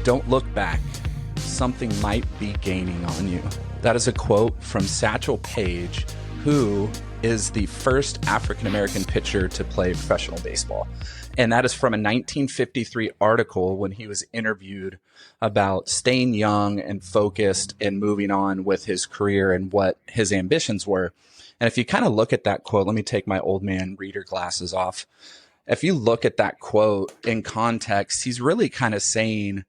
Don't look back. Something might be gaining on you. That is a quote from Satchel Paige, who is the first African-American pitcher to play professional baseball. And that is from a 1953 article when he was interviewed about staying young and focused and moving on with his career and what his ambitions were. And if you kind of look at that quote, let me take my old man reader glasses off. If you look at that quote in context, he's really kind of saying,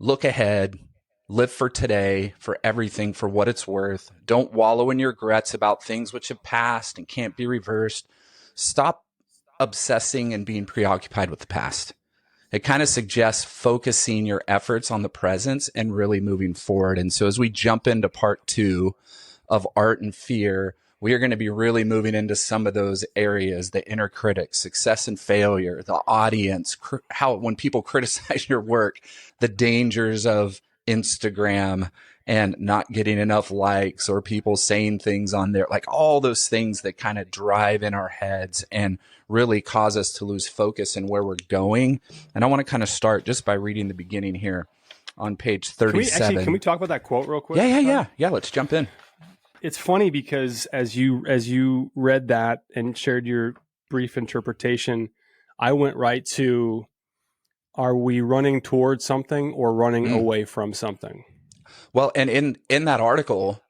look ahead, live for today, for everything, for what it's worth. Don't wallow in your regrets about things which have passed and can't be reversed. Stop obsessing and being preoccupied with the past. It kind of suggests focusing your efforts on the present and really moving forward. And so as we jump into part 2 of Art and Fear, we are going to be really moving into some of those areas, the inner critic, success and failure, the audience, how when people criticize your work, the dangers of Instagram and not getting enough likes or people saying things on there, like all those things that kind of drive in our heads and really cause us to lose focus in where we're going. And I want to kind of start just by reading the beginning here on page 37. Can we talk about that quote real quick? Yeah. Let's jump in. It's funny because as you read that and shared your brief interpretation, I went right to, are we running towards something or running away from something? Well, and in that article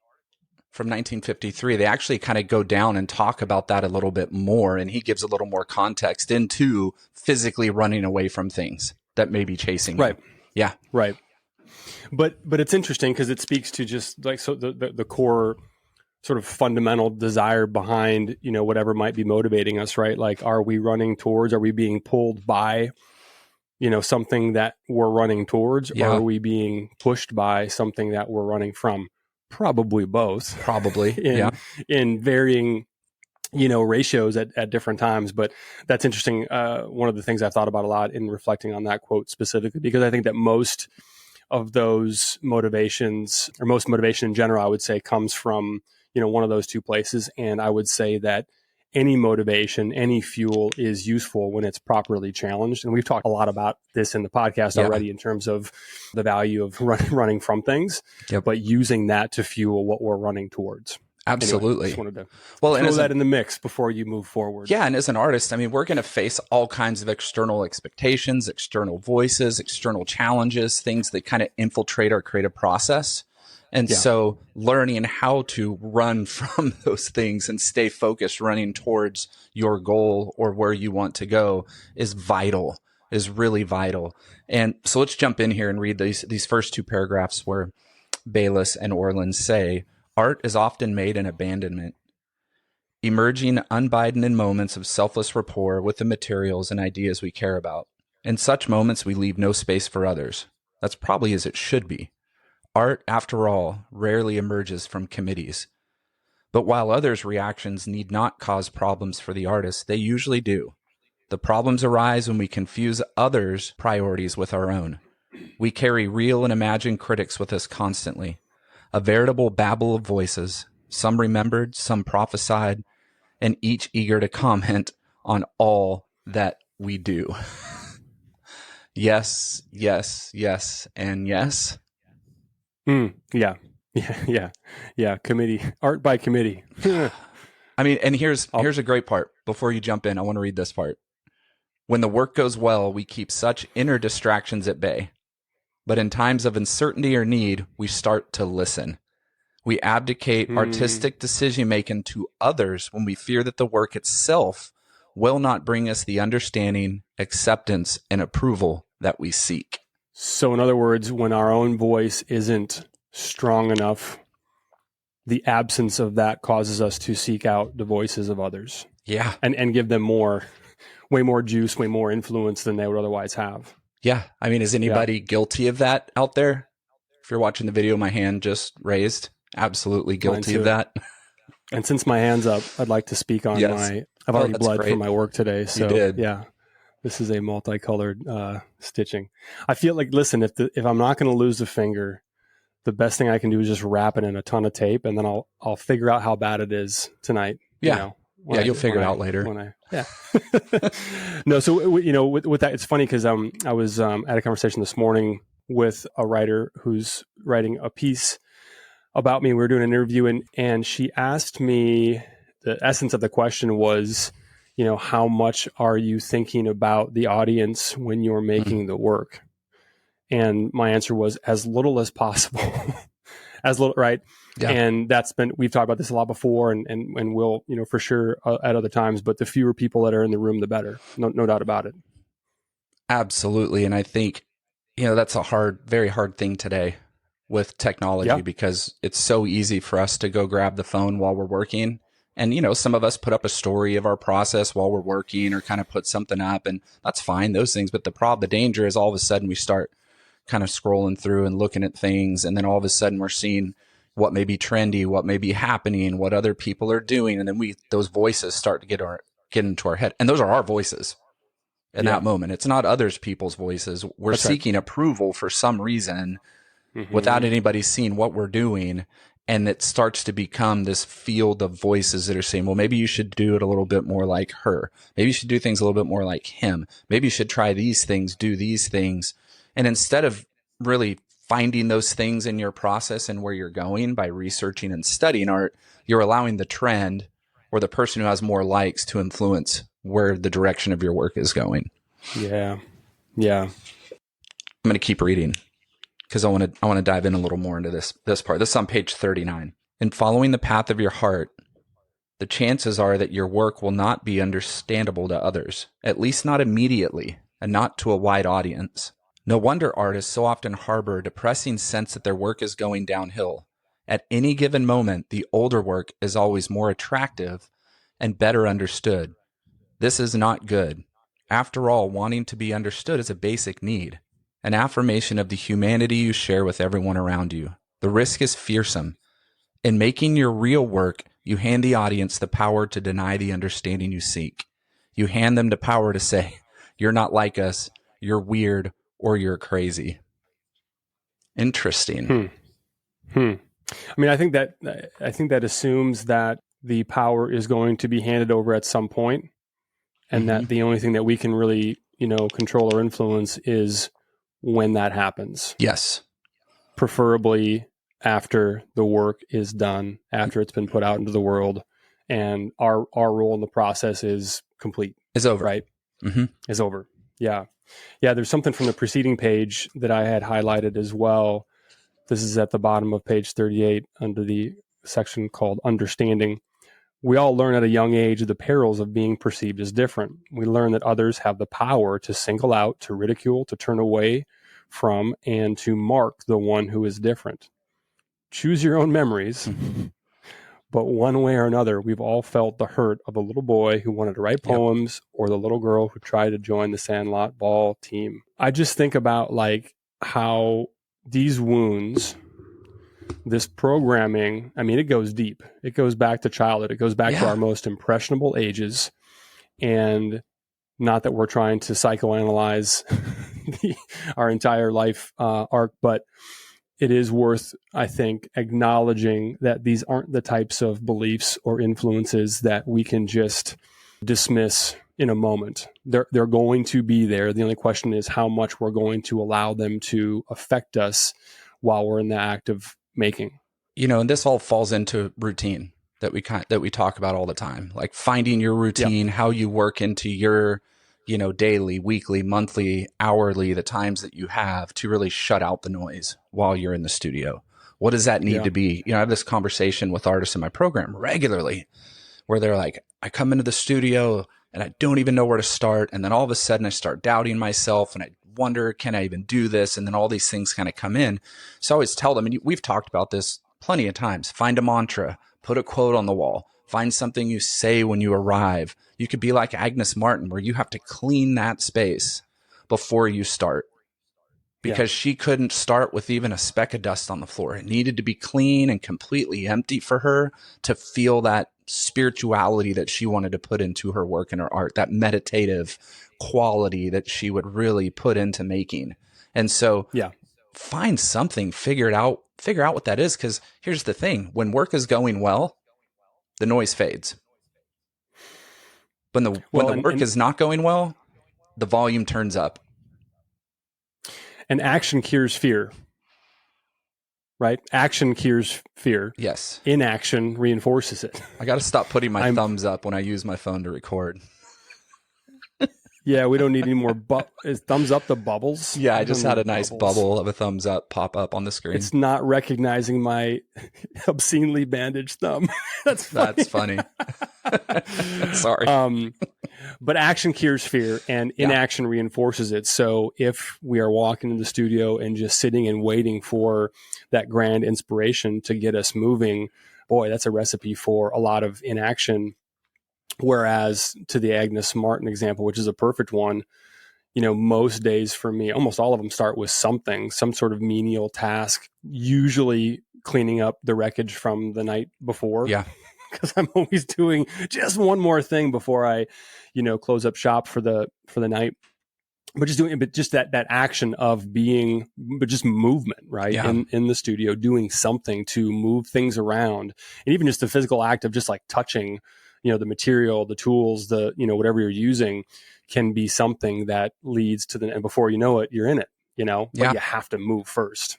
from 1953, they actually kind of go down and talk about that a little bit more. And he gives a little more context into physically running away from things that may be chasing you. Right. Yeah. Right. But it's interesting because it speaks to just like, so the core sort of fundamental desire behind, whatever might be motivating us, right? Like, are we running towards, are we being pulled by, something that we're running towards, or are we being pushed by something that we're running from? Probably both. Probably. In varying, ratios at different times. But that's interesting. One of the things I've thought about a lot in reflecting on that quote specifically, because I think that most of those motivations, or most motivation in general, I would say comes from, one of those two places. And I would say that any motivation, any fuel is useful when it's properly challenged. And we've talked a lot about this in the podcast already in terms of the value of running from things, but using that to fuel what we're running towards. Absolutely. Anyway, just wanted to throw that in the mix before you move forward. Yeah. And as an artist, I mean, we're going to face all kinds of external expectations, external voices, external challenges, things that kind of infiltrate our creative process. And so learning how to run from those things and stay focused, running towards your goal or where you want to go is vital, is really vital. And so let's jump in here and read these first 2 paragraphs where Bayliss and Orland say, art is often made in abandonment, emerging unbidden in moments of selfless rapport with the materials and ideas we care about. In such moments, we leave no space for others. That's probably as it should be. Art, after all, rarely emerges from committees. But while others' reactions need not cause problems for the artist, they usually do. The problems arise when we confuse others' priorities with our own. We carry real and imagined critics with us constantly. A veritable babel of voices, some remembered, some prophesied, and each eager to comment on all that we do. Yes, yes, yes, and yes. Yeah. Committee, art by committee. I mean, and here's a great part. Before you jump in, I want to read this part. When the work goes well, we keep such inner distractions at bay. But in times of uncertainty or need, we start to listen. We abdicate artistic decision-making to others when we fear that the work itself will not bring us the understanding, acceptance, and approval that we seek. So in other words, when our own voice isn't strong enough, the absence of that causes us to seek out the voices of others. Yeah. And give them way more juice, way more influence than they would otherwise have. Yeah. I mean, is anybody guilty of that out there? If you're watching the video, my hand just raised. Absolutely guilty of that. And since my hand's up, I'd like to speak on I've already bled from my work today. So you did. Yeah. This is a multicolored stitching. I feel like, listen, if I'm not going to lose a finger, the best thing I can do is just wrap it in a ton of tape, and then I'll figure out how bad it is tonight. Yeah, you'll figure it out later. No, so with that, it's funny because I was at a conversation this morning with a writer who's writing a piece about me. We were doing an interview, and she asked me, the essence of the question was, how much are you thinking about the audience when you're making the work? And my answer was as little as possible. As little, right? Yeah. And we've talked about this a lot before, and we'll, for sure at other times, but the fewer people that are in the room, the better. No doubt about it. Absolutely. And I think, that's a very hard thing today with technology, because it's so easy for us to go grab the phone while we're working. And, some of us put up a story of our process while we're working, or kind of put something up, and that's fine, those things. But the danger is all of a sudden we start kind of scrolling through and looking at things. And then all of a sudden we're seeing what may be trendy, what may be happening, what other people are doing. And then those voices start to get into our head. And those are our voices in that moment. It's not others people's voices. We're seeking approval for some reason without anybody seeing what we're doing. And it starts to become this field of voices that are saying, well, maybe you should do it a little bit more like her. Maybe you should do things a little bit more like him. Maybe you should try these things, do these things. And instead of really finding those things in your process and where you're going by researching and studying art, you're allowing the trend or the person who has more likes to influence where the direction of your work is going. Yeah. I'm going to keep reading because I want to dive in a little more into this part. This is on page 39. In following the path of your heart, the chances are that your work will not be understandable to others, at least not immediately, and not to a wide audience. No wonder artists so often harbor a depressing sense that their work is going downhill. At any given moment, the older work is always more attractive and better understood. This is not good. After all, wanting to be understood is a basic need, an affirmation of the humanity you share with everyone around you. The risk is fearsome. In making your real work, you hand the audience the power to deny the understanding you seek. You hand them the power to say, you're not like us, you're weird, or you're crazy. Interesting. I mean, I think that assumes that the power is going to be handed over at some point, and that the only thing that we can really, control or influence is when that happens. Yes. Preferably after the work is done, after it's been put out into the world, and our role in the process is complete. Is over. Right? Is over. Yeah. Yeah, there's something from the preceding page that I had highlighted as well. This is at the bottom of page 38 under the section called Understanding. We all learn at a young age the perils of being perceived as different. We learn that others have the power to single out, to ridicule, to turn away from, and to mark the one who is different. Choose your own memories. But one way or another, we've all felt the hurt of the little boy who wanted to write poems or the little girl who tried to join the Sandlot ball team. I just think about how these wounds, this programming, I mean, it goes deep. It goes back to childhood. It goes back to our most impressionable ages. And not that we're trying to psychoanalyze our entire life arc, but it is worth, I think, acknowledging that these aren't the types of beliefs or influences that we can just dismiss in a moment. They're going to be there. The only question is how much we're going to allow them to affect us while we're in the act of making. And this all falls into routine that we talk about all the time, like finding your routine, how you work into your daily, weekly, monthly, hourly, the times that you have to really shut out the noise while you're in the studio. What does that need to be? I have this conversation with artists in my program regularly where they're like, I come into the studio and I don't even know where to start. And then all of a sudden I start doubting myself and I wonder, can I even do this? And then all these things kind of come in. So I always tell them, and we've talked about this plenty of times, find a mantra, put a quote on the wall, find something you say when you arrive. You could be like Agnes Martin, where you have to clean that space before you start, because she couldn't start with even a speck of dust on the floor. It needed to be clean and completely empty for her to feel that spirituality that she wanted to put into her work and her art, that meditative quality that she would really put into making. And so find something, figure out what that is. Because here's the thing, when work is going well, the noise fades. When the work is not going well, the volume turns up. And action cures fear, right? Action cures fear. Yes. Inaction reinforces it. I got to stop putting my thumbs up when I use my phone to record. Yeah, we don't need any more. Is thumbs up the bubbles? Yeah, I just had a nice bubble of a thumbs up pop up on the screen. It's not recognizing my obscenely bandaged thumb. That's funny. Sorry. But action cures fear and inaction reinforces it. So if we are walking in the studio and just sitting and waiting for that grand inspiration to get us moving, boy, that's a recipe for a lot of inaction. Whereas to the Agnes Martin example, which is a perfect one, most days for me, almost all of them start with some sort of menial task, usually cleaning up the wreckage from the night before. Yeah. Because I'm always doing just one more thing before I, close up shop for the night. But just that action of being, but just movement, right? Yeah. In the studio, doing something to move things around, and even just the physical act of just like touching, the material, the tools, whatever you're using, can be something that leads to and before you know it, you're in it, but you have to move first.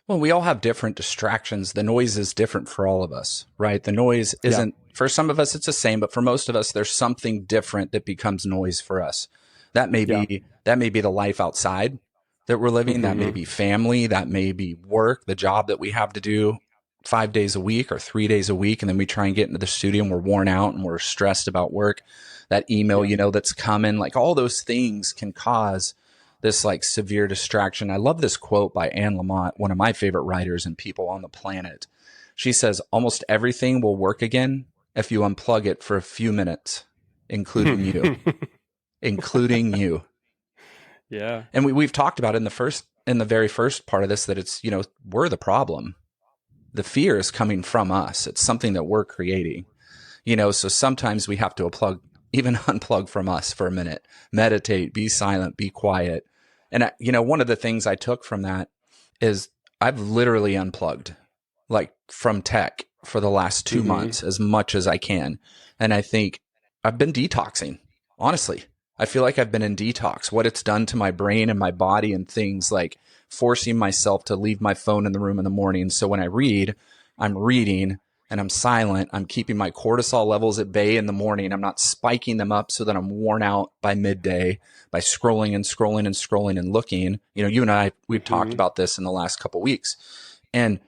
Well, we all have different distractions. The noise is different for all of us, right? The noise isn't, for some of us, it's the same, but for most of us, there's something different that becomes noise for us. That may be the life outside that we're living. Mm-hmm. That may be family. That may be work, the job that we have to do 5 days a week or 3 days a week. And then we try and get into the studio and we're worn out and we're stressed about work. That email, that's coming, like all those things can cause this like severe distraction. I love this quote by Anne Lamott, one of my favorite writers and people on the planet. She says, almost everything will work again if you unplug it for a few minutes, including you, including you. Yeah. And we've talked about in the very first part of this, that it's, we're the problem. The fear is coming from us. It's something that we're creating, so sometimes we have to unplug from us for a minute, meditate, be silent, be quiet. And one of the things I took from that is I've literally unplugged like from tech for the last 2 months as much as I can. And I think I've been detoxing. Honestly, I feel like I've been in detox. What it's done to my brain and my body and things like forcing myself to leave my phone in the room in the morning. So when I read, I'm reading and I'm silent. I'm keeping my cortisol levels at bay in the morning. I'm not spiking them up so that I'm worn out by midday by scrolling and scrolling and scrolling and looking. You and I, we've talked about this in the last couple of weeks, and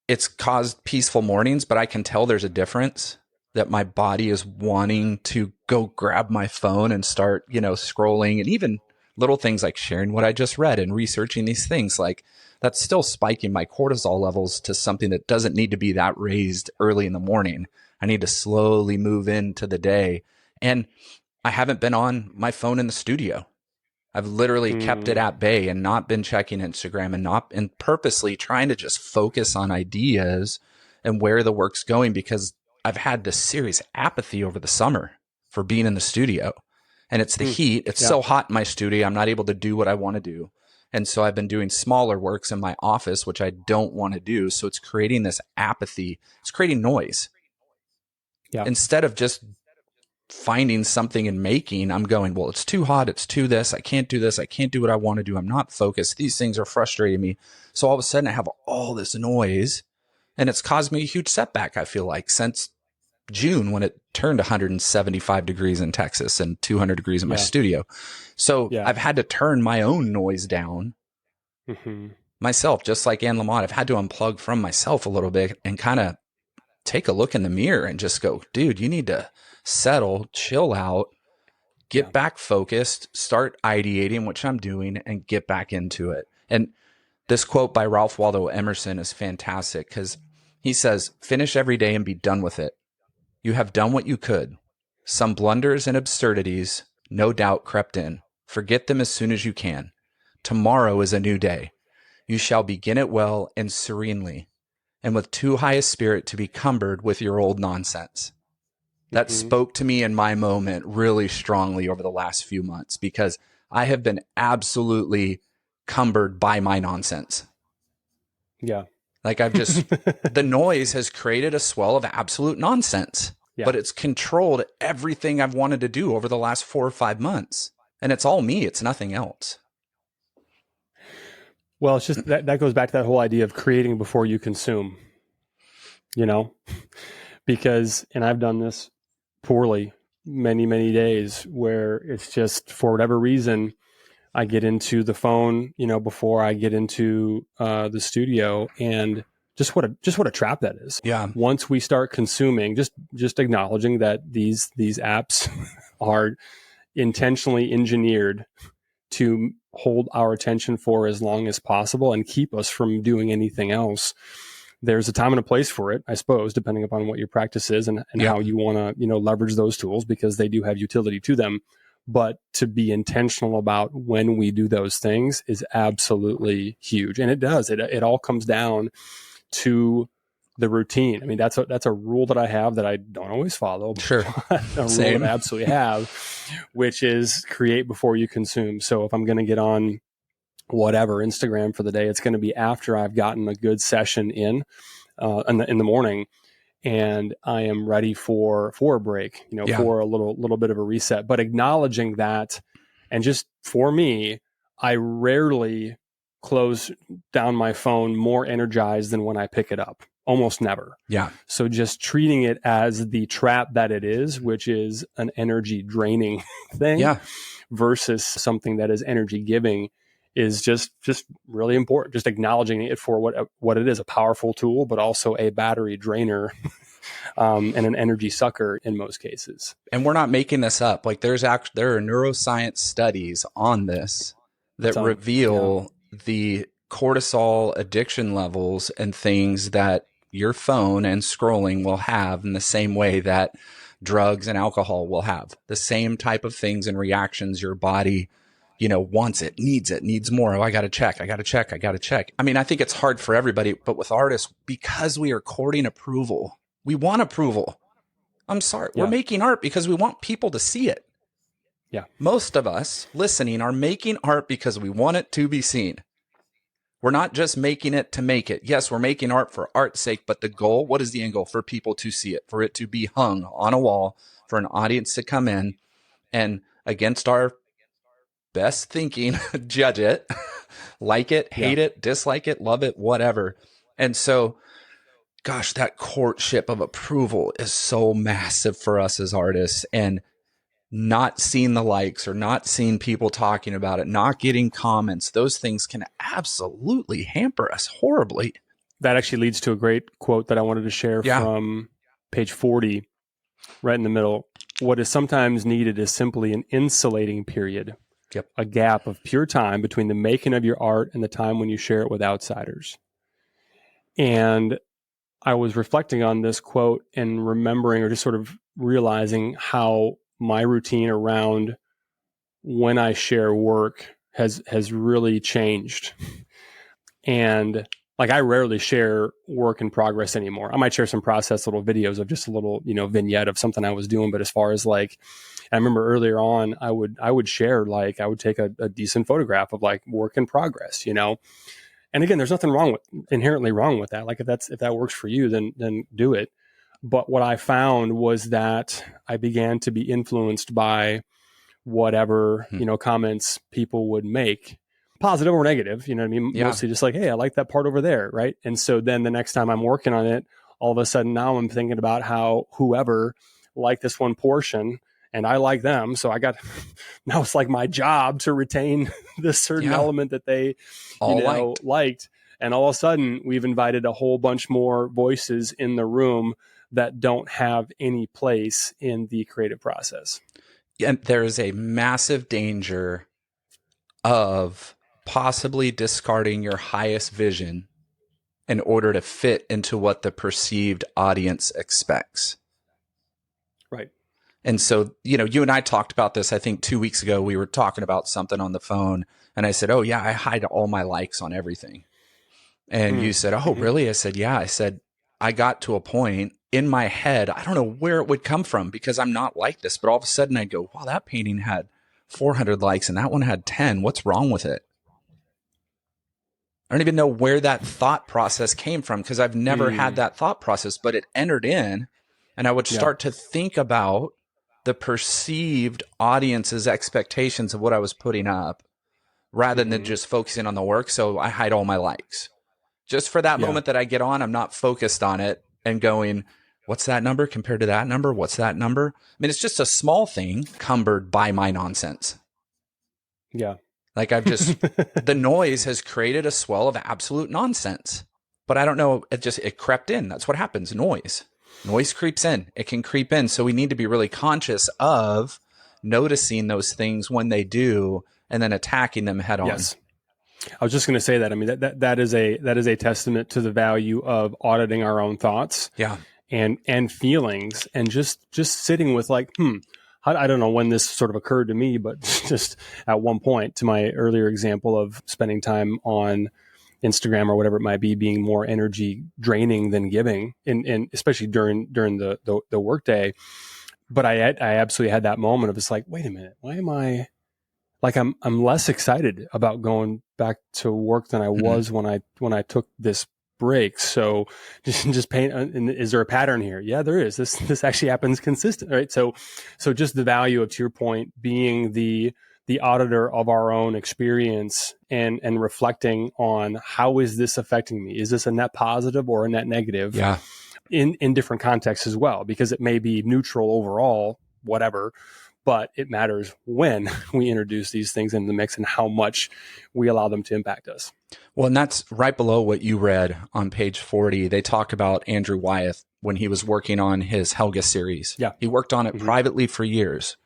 it's caused peaceful mornings, but I can tell there's a difference, that my body is wanting to go grab my phone and start, scrolling, and even little things like sharing what I just read and researching these things, like that's still spiking my cortisol levels to something that doesn't need to be that raised early in the morning. I need to slowly move into the day. And I haven't been on my phone in the studio. I've literally kept it at bay and not been checking Instagram and purposely trying to just focus on ideas and where the work's going, because I've had this serious apathy over the summer for being in the studio. And it's the heat. It's so hot in my studio. I'm not able to do what I want to do. And so I've been doing smaller works in my office, which I don't want to do. So it's creating this apathy. It's creating noise. Yeah. Instead of just finding something and making, I'm going, well, it's too hot. It's too this. I can't do this. I can't do what I want to do. I'm not focused. These things are frustrating me. So all of a sudden I have all this noise, and it's caused me a huge setback, I feel like, since June, when it turned 175 degrees in Texas and 200 degrees in my studio. So I've had to turn my own noise down myself, just like Anne Lamott. I've had to unplug from myself a little bit and kind of take a look in the mirror and just go, dude, you need to settle, chill out, get back focused, start ideating, which I'm doing, and get back into it. And this quote by Ralph Waldo Emerson is fantastic, because he says, finish every day and be done with it. You have done what you could. Some blunders and absurdities no doubt crept in. Forget them as soon as you can. Tomorrow is a new day. You shall begin it well and serenely, and with too high a spirit to be cumbered with your old nonsense. That spoke to me in my moment really strongly over the last few months, because I have been absolutely cumbered by my nonsense. Yeah. Like I've just, the noise has created a swell of absolute nonsense, but it's controlled everything I've wanted to do over the last 4 or 5 months. And it's all me. It's nothing else. Well, it's just that goes back to that whole idea of creating before you consume, you know, because, and I've done this poorly many, many days where it's just for whatever reason, I get into the phone, before I get into the studio, and just what a trap that is. Yeah. Once we start consuming, just acknowledging that these apps are intentionally engineered to hold our attention for as long as possible and keep us from doing anything else. There's a time and a place for it, I suppose, depending upon what your practice is and how you want to, leverage those tools, because they do have utility to them. But to be intentional about when we do those things is absolutely huge. And it does. It all comes down to the routine. I mean, that's a rule that I have that I don't always follow. Sure. A rule that I absolutely have, which is create before you consume. So if I'm going to get on whatever Instagram for the day, it's going to be after I've gotten a good session in the morning, and I am ready for a break, for a little bit of a reset. But acknowledging that, and just for me, I rarely close down my phone more energized than when I pick it up. Almost never. Yeah. So just treating it as the trap that it is, which is an energy draining thing, versus something that is energy giving, is just really important. Just acknowledging it for what it is, a powerful tool, but also a battery drainer and an energy sucker in most cases. And we're not making this up. Like there are neuroscience studies on this that reveal the cortisol addiction levels and things that your phone and scrolling will have in the same way that drugs and alcohol will have. The same type of things and reactions your body wants it, needs more. Oh, I got to check. I mean, I think it's hard for everybody, but with artists, because we are courting approval, we want approval. I'm sorry. We're making art because we want people to see it. Yeah. Most of us listening are making art because we want it to be seen. We're not just making it to make it. Yes, we're making art for art's sake, but the goal, what is the end goal? For people to see it, for it to be hung on a wall, for an audience to come in and, against our best thinking, judge it, like it, hate it, dislike it, love it, whatever. And so, gosh, that courtship of approval is so massive for us as artists, and not seeing the likes or not seeing people talking about it, not getting comments, those things can absolutely hamper us horribly. That actually leads to a great quote that I wanted to share from page 40, right in the middle. What is sometimes needed is simply an insulating period, a gap of pure time between the making of your art and the time when you share it with outsiders. And I was reflecting on this quote and remembering, or just sort of realizing how my routine around when I share work has really changed. And like, I rarely share work in progress anymore. I might share some process little videos of just a little, vignette of something I was doing. But as far as like, I remember earlier on, I would share, like, I would take a decent photograph of like work in progress, And again, there's nothing inherently wrong with that. Like if that works for you, then do it. But what I found was that I began to be influenced by whatever, comments people would make, positive or negative, you know what I mean? Yeah. Mostly just like, hey, I like that part over there. Right. And so then the next time I'm working on it, all of a sudden now I'm thinking about how whoever liked this one portion and I like them. So now it's like my job to retain this certain element that they, liked. And all of a sudden we've invited a whole bunch more voices in the room that don't have any place in the creative process. And there is a massive danger of possibly discarding your highest vision in order to fit into what the perceived audience expects. Right. And so, you and I talked about this, I think 2 weeks ago. We were talking about something on the phone and I said, oh yeah, I hide all my likes on everything. And you said, oh, really? I said, yeah. I said, I got to a point in my head, I don't know where it would come from because I'm not like this, but all of a sudden I'd go, wow, that painting had 400 likes and that one had 10. What's wrong with it? I don't even know where that thought process came from because I've never had that thought process, but it entered in and I would start to think about the perceived audience's expectations of what I was putting up rather than just focusing on the work. So I hide all my likes. Just for that moment that I get on, I'm not focused on it and going, what's that number compared to that number? What's that number? I mean, it's just a small thing cumbered by my nonsense. Yeah. Like the noise has created a swell of absolute nonsense. But I don't know, it crept in. That's what happens. Noise creeps in. It can creep in. So we need to be really conscious of noticing those things when they do and then attacking them head on. Yes. I was just going to say that. I mean, that is a testament to the value of auditing our own thoughts, and feelings, and just sitting with like, I don't know when this sort of occurred to me, but just at one point, to my earlier example of spending time on Instagram or whatever it might be, being more energy draining than giving, and especially during the workday. But I absolutely had that moment of, it's like, wait a minute, why am I? Like I'm less excited about going back to work than I was when I took this break. So just paint. Is there a pattern here? Yeah, there is. This actually happens consistent, right? So just the value of, to your point, being the auditor of our own experience and reflecting on, how is this affecting me? Is this a net positive or a net negative? Yeah. In different contexts as well, because it may be neutral overall, whatever. But it matters when we introduce these things in the mix and how much we allow them to impact us. Well, and that's right below what you read on page 40. They talk about Andrew Wyeth when he was working on his Helga series. Yeah. He worked on it privately for years,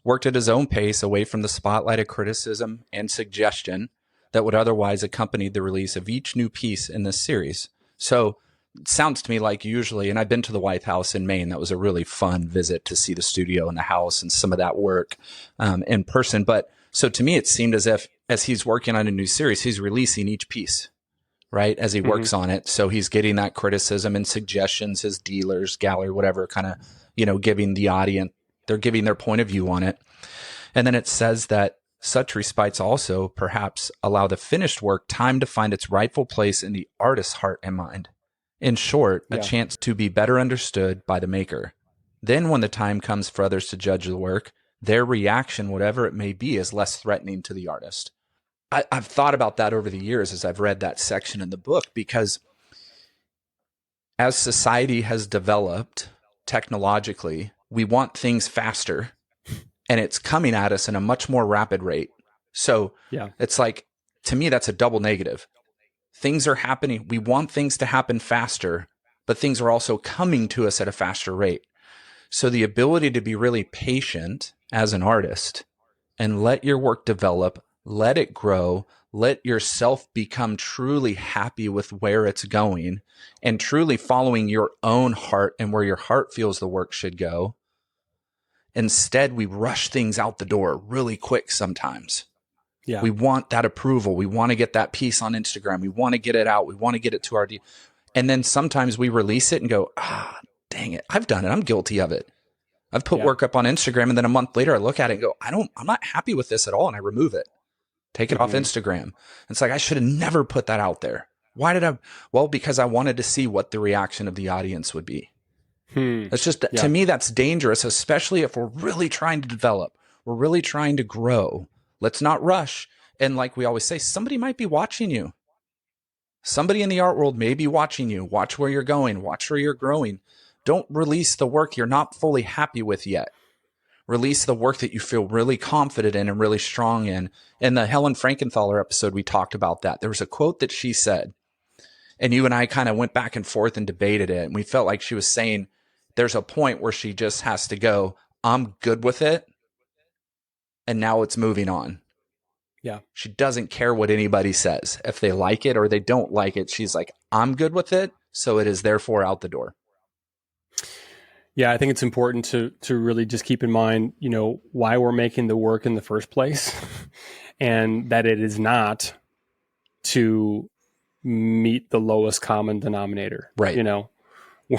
worked at his own pace away from the spotlight of criticism and suggestion that would otherwise accompany the release of each new piece in this series. So it sounds to me like usually, and I've been to the White House in Maine. That was a really fun visit to see the studio and the house and some of that work in person. But so to me, it seemed as if as he's working on a new series, he's releasing each piece, right, as he works on it. So he's getting that criticism and suggestions, his dealers, gallery, whatever, kind of, giving the audience, they're giving their point of view on it. And then it says that such respites also perhaps allow the finished work time to find its rightful place in the artist's heart and mind. In short, a chance to be better understood by the maker. Then when the time comes for others to judge the work, their reaction, whatever it may be, is less threatening to the artist. I've thought about that over the years as I've read that section in the book, because as society has developed technologically, we want things faster, and it's coming at us in a much more rapid rate. So it's like, to me, that's a double negative. Things are happening. We want things to happen faster, but things are also coming to us at a faster rate. So the ability to be really patient as an artist and let your work develop, let it grow, let yourself become truly happy with where it's going and truly following your own heart and where your heart feels the work should go. Instead, we rush things out the door really quick sometimes. Yeah. We want that approval. We want to get that piece on Instagram. We want to get it out. We want to get it to our and then sometimes we release it and go, dang it. I've done it. I'm guilty of it. I've put work up on Instagram, and then a month later I look at it and go, I'm not happy with this at all. And I remove it, take it off Instagram. It's like, I should have never put that out there. Why did I? Well, because I wanted to see what the reaction of the audience would be. It's just, to me, that's dangerous, especially if we're really trying to develop, we're really trying to grow. Let's not rush. And like we always say, somebody might be watching you. Somebody in the art world may be watching you. Watch where you're going. Watch where you're growing. Don't release the work you're not fully happy with yet. Release the work that you feel really confident in and really strong in. In the Helen Frankenthaler episode, we talked about that. There was a quote that she said, and you and I kind of went back and forth and debated it. And we felt like she was saying there's a point where she just has to go, I'm good with it. And now it's moving on. Yeah. She doesn't care what anybody says. If they like it or they don't like it, she's like, I'm good with it. So it is therefore out the door. Yeah, I think it's important to really just keep in mind, why we're making the work in the first place, and that it is not to meet the lowest common denominator. Right.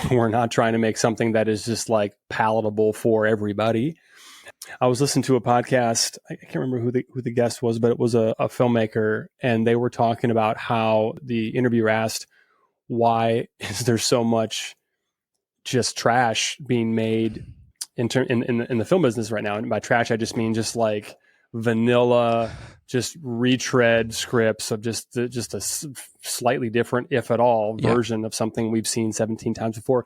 We're not trying to make something that is just like palatable for everybody. I was listening to a podcast. I can't remember who the guest was, but it was a filmmaker, and they were talking about how the interviewer asked, why is there so much just trash being made in the film business right now? And by trash, I just mean just like vanilla, just retread scripts of just a slightly different, if at all, version of something we've seen 17 times before.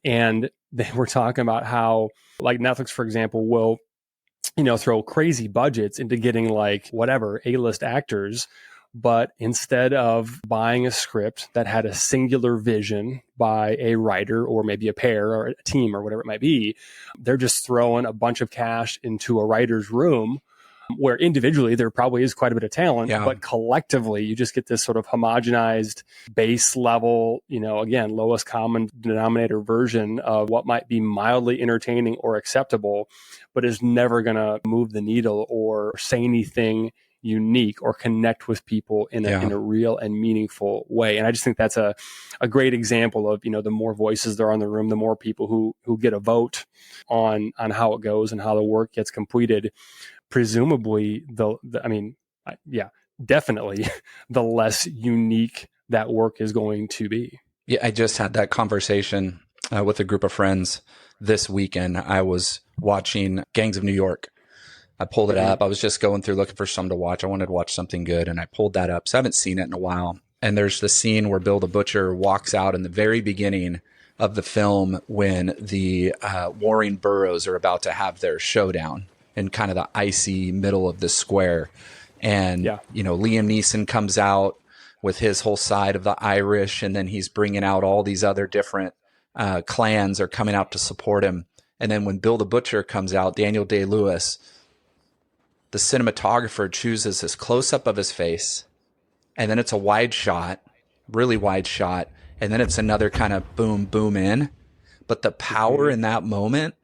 And they were talking about how, like, Netflix, for example, will, throw crazy budgets into getting like whatever A-list actors. But instead of buying a script that had a singular vision by a writer or maybe a pair or a team or whatever it might be, they're just throwing a bunch of cash into a writer's room where individually there probably is quite a bit of talent, but collectively you just get this sort of homogenized base level, again, lowest common denominator version of what might be mildly entertaining or acceptable, but is never going to move the needle or say anything unique or connect with people in a real and meaningful way. And I just think that's a great example of, the more voices there are in the room, the more people who get a vote on how it goes and how the work gets completed. Presumably definitely the less unique that work is going to be. Yeah, I just had that conversation with a group of friends this weekend. I was watching Gangs of New York. I pulled it up. I was just going through looking for something to watch. I wanted to watch something good, and I pulled that up. So I haven't seen it in a while. And there's the scene where Bill the Butcher walks out in the very beginning of the film when the warring boroughs are about to have their showdown in kind of the icy middle of the square. And, Liam Neeson comes out with his whole side of the Irish, and then he's bringing out all these other different clans are coming out to support him. And then when Bill the Butcher comes out, Daniel Day-Lewis, the cinematographer chooses this close-up of his face, and then it's a wide shot, really wide shot, and then it's another kind of boom, boom in. But the power in that moment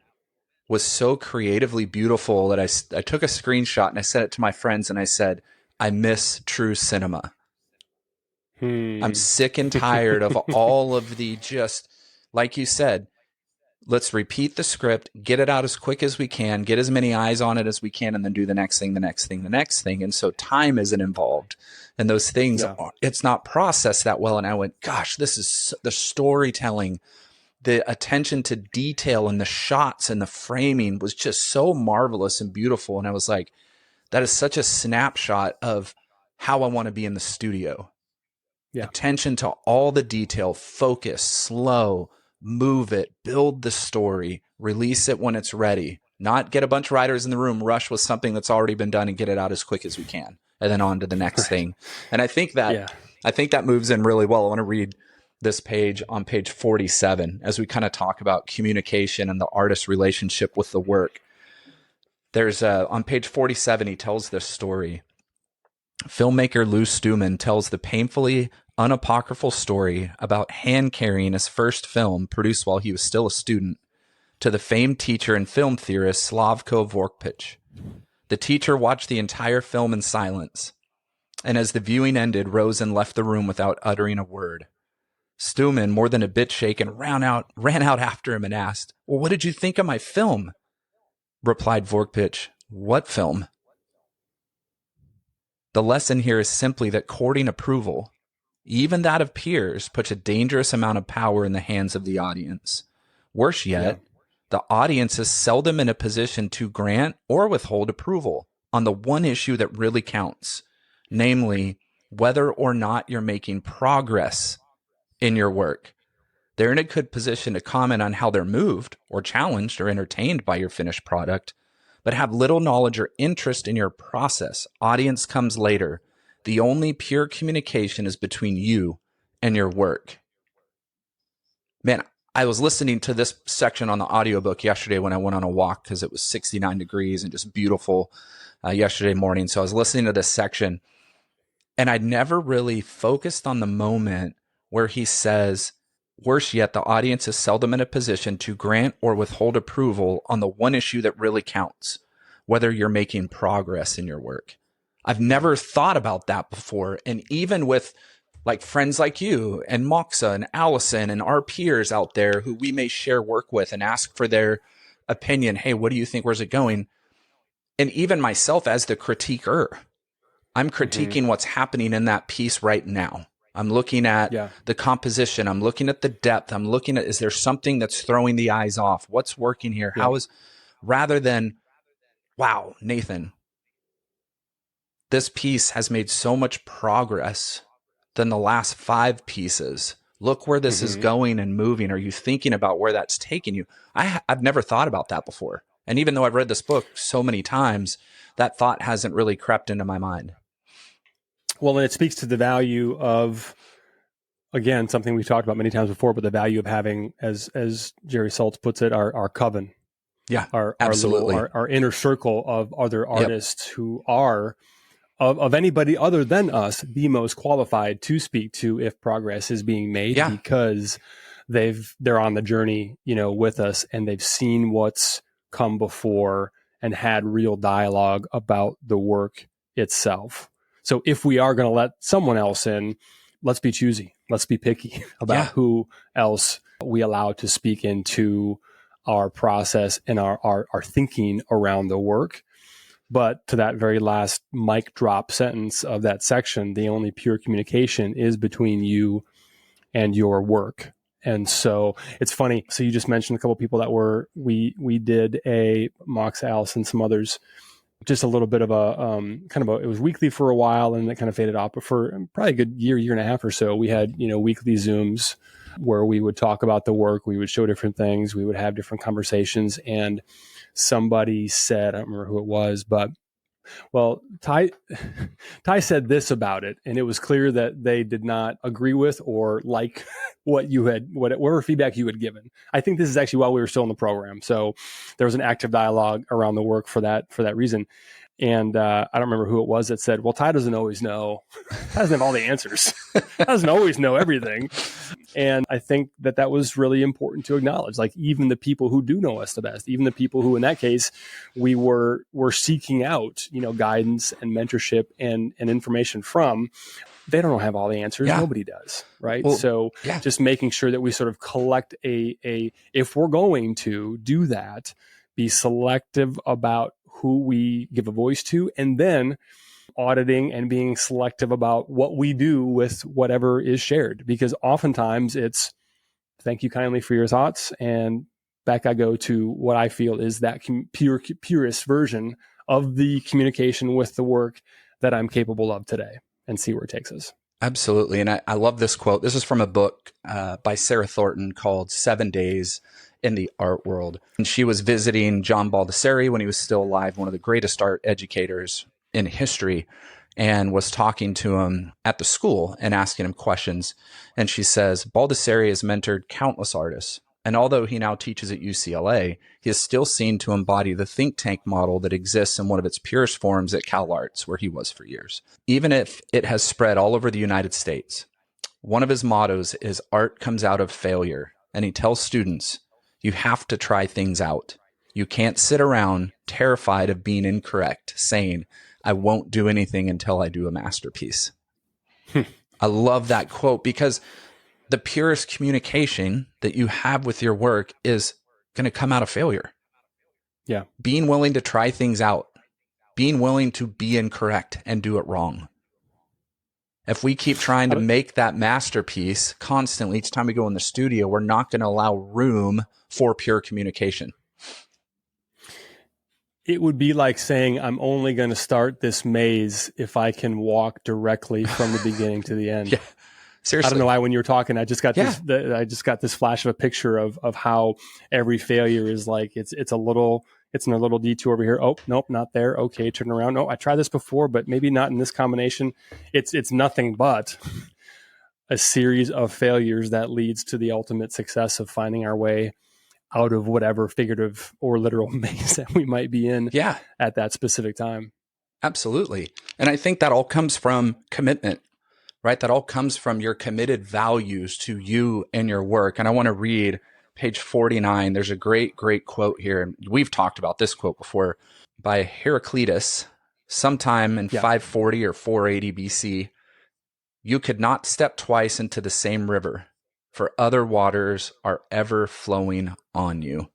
was so creatively beautiful that I took a screenshot and I sent it to my friends and I said, I miss true cinema. I'm sick and tired of all of the just, like you said, let's repeat the script, get it out as quick as we can, get as many eyes on it as we can, and then do the next thing, the next thing, the next thing. And so time isn't involved. And those things, it's not processed that well. And I went, gosh, this is the storytelling, the attention to detail and the shots and the framing was just so marvelous and beautiful. And I was like, that is such a snapshot of how I want to be in the studio. Attention to all the detail, focus, slow, move it, build the story, release it when it's ready, not get a bunch of writers in the room, rush with something that's already been done and get it out as quick as we can, and then on to the next thing. And I think that moves in really well. I want to read this page on page 47 as we kind of talk about communication and the artist's relationship with the work. There's on page 47, he tells this story. Filmmaker Lou Stuman tells the painfully unapocryphal story about hand-carrying his first film produced while he was still a student to the famed teacher and film theorist Slavko Vorkpich. The teacher watched the entire film in silence, and as the viewing ended, rose and left the room without uttering a word. Stuman, more than a bit shaken, ran out after him and asked, "Well, what did you think of my film?" Replied Vorkpich, "What film?" The lesson here is simply that courting approval, even that of peers, puts a dangerous amount of power in the hands of the audience. Worse yet, the audience is seldom in a position to grant or withhold approval on the one issue that really counts, namely, whether or not you're making progress in your work. They're in a good position to comment on how they're moved or challenged or entertained by your finished product, but have little knowledge or interest in your process. Audience comes later. The only pure communication is between you and your work. Man, I was listening to this section on the audiobook yesterday when I went on a walk because it was 69 degrees and just beautiful yesterday morning. So I was listening to this section, and I'd never really focused on the moment where he says, worse yet, the audience is seldom in a position to grant or withhold approval on the one issue that really counts, whether you're making progress in your work. I've never thought about that before. And even with like friends like you and Moxa and Allison and our peers out there who we may share work with and ask for their opinion. Hey, what do you think? Where's it going? And even myself as the critiquer, I'm critiquing what's happening in that piece right now. I'm looking at the composition. I'm looking at the depth. I'm looking at, is there something that's throwing the eyes off? What's working here? How is, rather than, wow, Nathan, this piece has made so much progress than the last 5 pieces. Look where this is going and moving. Are you thinking about where that's taking you? I've never thought about that before. And even though I've read this book so many times, that thought hasn't really crept into my mind. Well, and it speaks to the value of, again, something we've talked about many times before, but the value of having, as Jerry Saltz puts it, our coven. Yeah, our absolutely. Our inner circle of other artists who are, of anybody other than us, the most qualified to speak to if progress is being made, because they're on the journey, with us, and they've seen what's come before and had real dialogue about the work itself. So if we are going to let someone else in, let's be choosy. Let's be picky about who else we allow to speak into our process and our thinking around the work. But to that very last mic drop sentence of that section, the only pure communication is between you and your work. And so it's funny. So you just mentioned a couple of people that we did a Mox, Alice, and some others, just a little bit of a it was weekly for a while, and it kind of faded off. But for probably a good year and a half or so, we had, weekly Zooms where we would talk about the work. We would show different things. We would have different conversations. And somebody said, I don't remember who it was, but well, Ty said this about it, and it was clear that they did not agree with or like whatever feedback you had given. I think this is actually while we were still in the program, so there was an active dialogue around the work for that reason. And I don't remember who it was that said, well, Ty doesn't always know. Ty doesn't have all the answers. Ty doesn't always know everything. And I think that was really important to acknowledge. Like, even the people who do know us the best, even the people who, in that case, we were seeking out, guidance and mentorship and information from, they don't have all the answers. Yeah. Nobody does. Right. Well, so just making sure that we sort of collect if we're going to do that, be selective about who we give a voice to, and then auditing and being selective about what we do with whatever is shared. Because oftentimes it's, thank you kindly for your thoughts, and back I go to what I feel is that purest version of the communication with the work that I'm capable of today, and see where it takes us. Absolutely. And I love this quote. This is from a book by Sarah Thornton called 7 Days in the Art World. And she was visiting John Baldessari when he was still alive, one of the greatest art educators in history, and was talking to him at the school and asking him questions. And she says, Baldessari has mentored countless artists, and although he now teaches at UCLA, he is still seen to embody the think tank model that exists in one of its purest forms at CalArts, where he was for years. Even if it has spread all over the United States, one of his mottos is art comes out of failure. And he tells students, you have to try things out. You can't sit around terrified of being incorrect, saying, I won't do anything until I do a masterpiece. I love that quote, because the purest communication that you have with your work is going to come out of failure. Yeah. Being willing to try things out, being willing to be incorrect and do it wrong. If we keep trying to make that masterpiece constantly, each time we go in the studio, we're not going to allow room for pure communication. It would be like saying, I'm only going to start this maze if I can walk directly from the beginning to the end. Yeah. Seriously. I don't know why when you were talking, I just got this flash of a picture of how every failure is like, it's in a little detour over here. Oh, nope, not there. Okay, turn around. No, I tried this before, but maybe not in this combination. It's nothing but a series of failures that leads to the ultimate success of finding our way out of whatever figurative or literal maze that we might be in at that specific time. Absolutely. And I think that all comes from commitment, right? That all comes from your committed values to you and your work. And I want to read page 49. There's a great quote here. And we've talked about this quote before, by Heraclitus, sometime in 540 or 480 BC. You could not step twice into the same river, for other waters are ever flowing on you.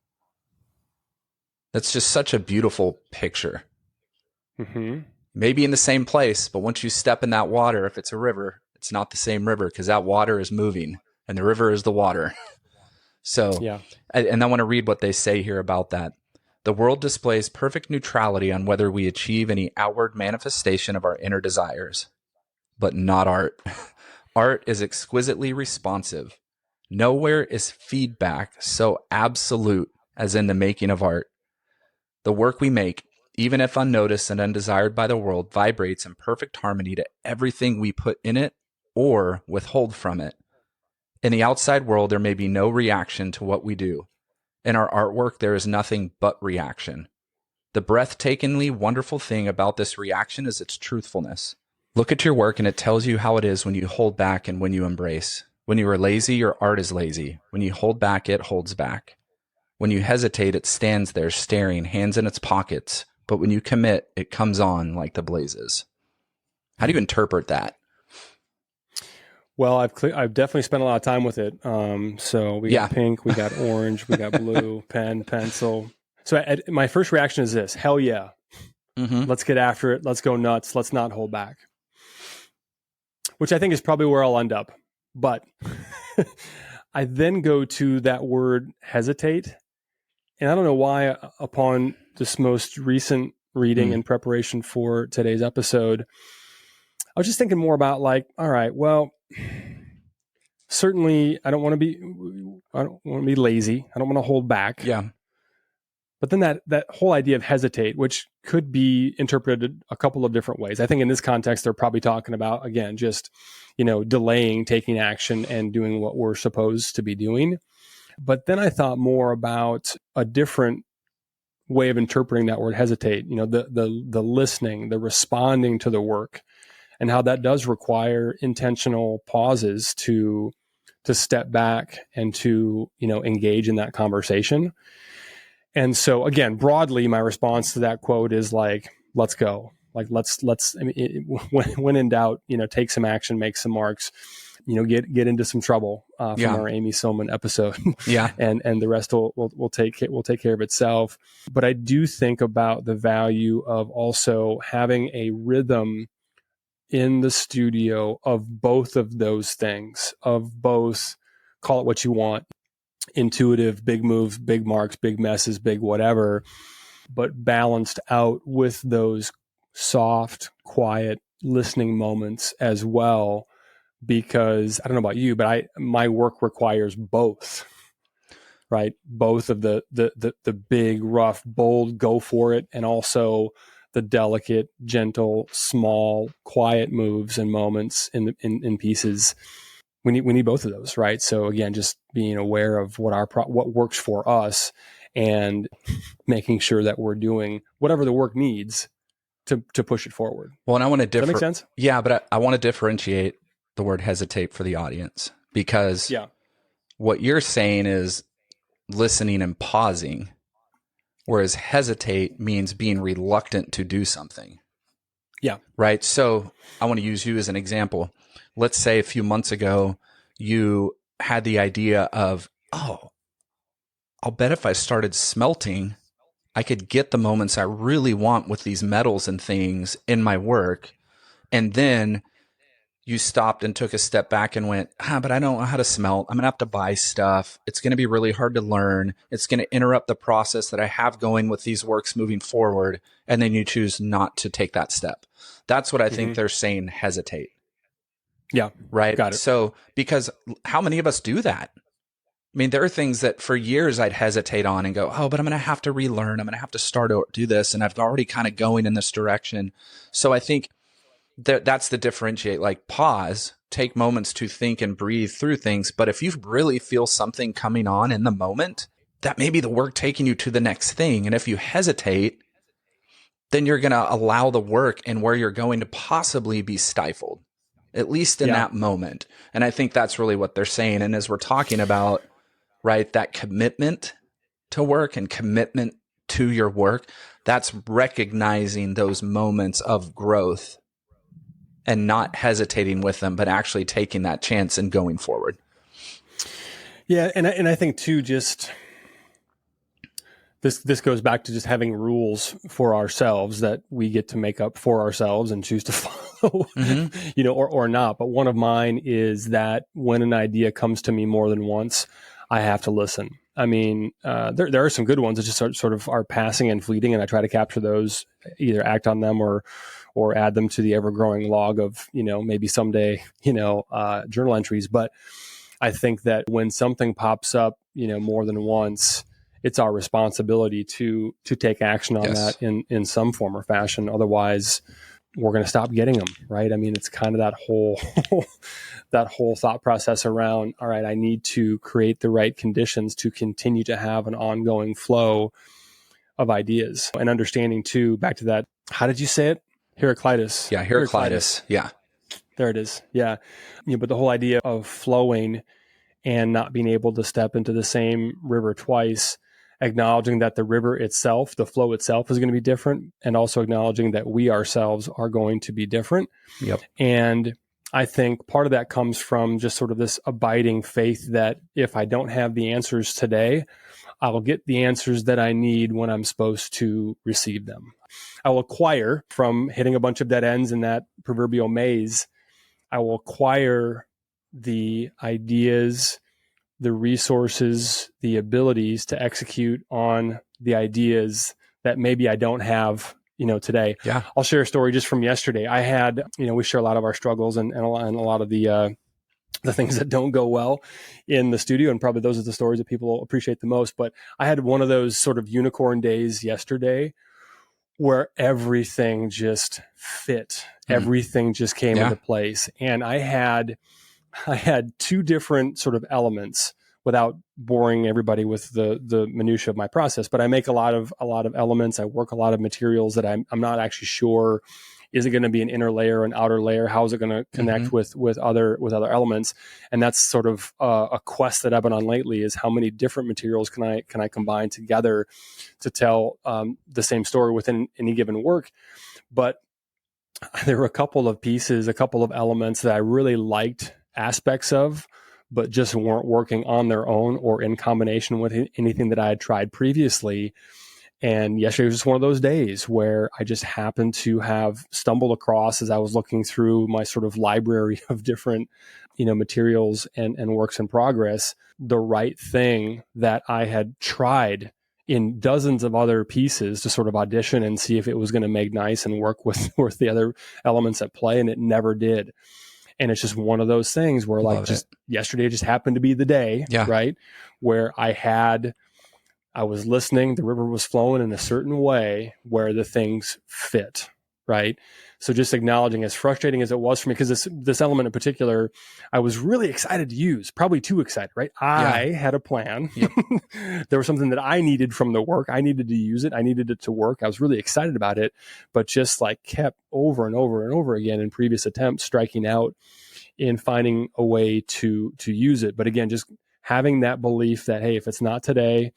That's just such a beautiful picture. Mm-hmm. Maybe in the same place, but once you step in that water, if it's a river, it's not the same river, because that water is moving and the river is the water. So, and I want to read what they say here about that. The world displays perfect neutrality on whether we achieve any outward manifestation of our inner desires, but not art. Art is exquisitely responsive. Nowhere is feedback so absolute as in the making of art. The work we make, even if unnoticed and undesired by the world, vibrates in perfect harmony to everything we put in it or withhold from it. In the outside world, there may be no reaction to what we do. In our artwork, there is nothing but reaction. The breathtakingly wonderful thing about this reaction is its truthfulness. Look at your work and it tells you how it is when you hold back and when you embrace. When you are lazy, your art is lazy. When you hold back, it holds back. When you hesitate, it stands there staring, hands in its pockets. But when you commit, it comes on like the blazes. How do you interpret that? Well, I've definitely spent a lot of time with it. So we got pink, we got orange, we got blue, pen, pencil. So my first reaction is this: hell yeah. Mm-hmm. Let's get after it. Let's go nuts. Let's not hold back. Which I think is probably where I'll end up. But I then go to that word hesitate. And I don't know why, upon this most recent reading in preparation for today's episode, I was just thinking more about like, all right, well, certainly I don't want to be lazy. I don't want to hold back. Yeah. But then that whole idea of hesitate, which could be interpreted a couple of different ways. I think in this context, they're probably talking about, again, just, delaying taking action and doing what we're supposed to be doing. But then I thought more about a different way of interpreting that word hesitate, the listening, the responding to the work, and how that does require intentional pauses to step back and to, engage in that conversation. And so again, broadly, my response to that quote is like, let's go. Like, when in doubt, take some action, make some marks, get into some trouble from our Amy Silman episode. Yeah. and the rest will take care of itself. But I do think about the value of also having a rhythm in the studio of both of those things, of both, call it what you want, intuitive, big moves, big marks, big messes, big whatever, but balanced out with those soft, quiet listening moments as well. Because I don't know about you, but my work requires both, right? Both of the big, rough, bold, go for it, and also the delicate, gentle, small, quiet moves and moments in pieces. We need both of those, right? So again, just being aware of what works for us, and making sure that we're doing whatever the work needs to push it forward. Well, and I want to Does that make sense? Yeah, but I want to differentiate the word hesitate for the audience, because what you're saying is listening and pausing, whereas hesitate means being reluctant to do something. Yeah. Right. So I want to use you as an example. Let's say a few months ago, you had the idea of, I'll bet if I started smelting, I could get the moments I really want with these metals and things in my work. And then you stopped and took a step back and went, but I don't know how to smelt. I'm going to have to buy stuff. It's going to be really hard to learn. It's going to interrupt the process that I have going with these works moving forward. And then you choose not to take that step. That's what I think they're saying, hesitate. Yeah. Right. Got it. So, because how many of us do that? I mean, there are things that for years I'd hesitate on and go, but I'm going to have to relearn. I'm going to have to start to do this. And I've already kind of going in this direction. So I think that's the differentiate, like pause, take moments to think and breathe through things. But if you really feel something coming on in the moment, that may be the work taking you to the next thing. And if you hesitate, then you're going to allow the work and where you're going to possibly be stifled, at least in that moment. And I think that's really what they're saying. And as we're talking about, right, that commitment to work and commitment to your work, that's recognizing those moments of growth and not hesitating with them, but actually taking that chance and going forward. Yeah. And I think too, just this goes back to just having rules for ourselves that we get to make up for ourselves and choose to follow, or not. But one of mine is that when an idea comes to me more than once, I have to listen. I mean, there are some good ones that just sort of are passing and fleeting, and I try to capture those, either act on them or add them to the ever-growing log of, maybe someday, journal entries. But I think that when something pops up, more than once, it's our responsibility to take action on that in some form or fashion. Otherwise, we're going to stop getting them, right? I mean, it's kind of that whole that whole thought process around, all right, I need to create the right conditions to continue to have an ongoing flow of ideas. And understanding too, back to that, how did you say it? Heraclitus. Yeah, Heraclitus. Yeah. There it is. Yeah. But the whole idea of flowing and not being able to step into the same river twice, acknowledging that the river itself, the flow itself is going to be different, and also acknowledging that we ourselves are going to be different. Yep. And I think part of that comes from just sort of this abiding faith that if I don't have the answers today, I will get the answers that I need when I'm supposed to receive them. I will acquire, from hitting a bunch of dead ends in that proverbial maze, I will acquire the ideas, the resources, the abilities to execute on the ideas that maybe I don't have, today. Yeah. I'll share a story just from yesterday. I had, we share a lot of our struggles and a lot of the things that don't go well in the studio. And probably those are the stories that people appreciate the most. But I had one of those sort of unicorn days yesterday where everything just fit. Everything just came into place. And I had two different sort of elements, without boring everybody with the minutia of my process. But I make a lot of elements. I work a lot of materials that I'm not actually sure, is it going to be an inner layer, an outer layer? How is it going to connect with other elements? And that's sort of a quest that I've been on lately, is how many different materials can I combine together to tell the same story within any given work. But there were a couple of pieces, a couple of elements that I really liked aspects of, but just weren't working on their own or in combination with anything that I had tried previously. And yesterday was just one of those days where I just happened to have stumbled across, as I was looking through my sort of library of different, materials and works in progress, the right thing that I had tried in dozens of other pieces to sort of audition and see if it was going to make nice and work with the other elements at play. And it never did. And it's just one of those things where yesterday just happened to be the day, right? Where I was listening, the river was flowing in a certain way where the things fit, right? So just acknowledging, as frustrating as it was for me, because this element in particular, I was really excited to use, probably too excited, right? I had a plan. Yep. There was something that I needed from the work. I needed to use it. I needed it to work. I was really excited about it, but just kept over and over and over again in previous attempts, striking out in finding a way to use it. But again, just having that belief that, hey, if it's not today,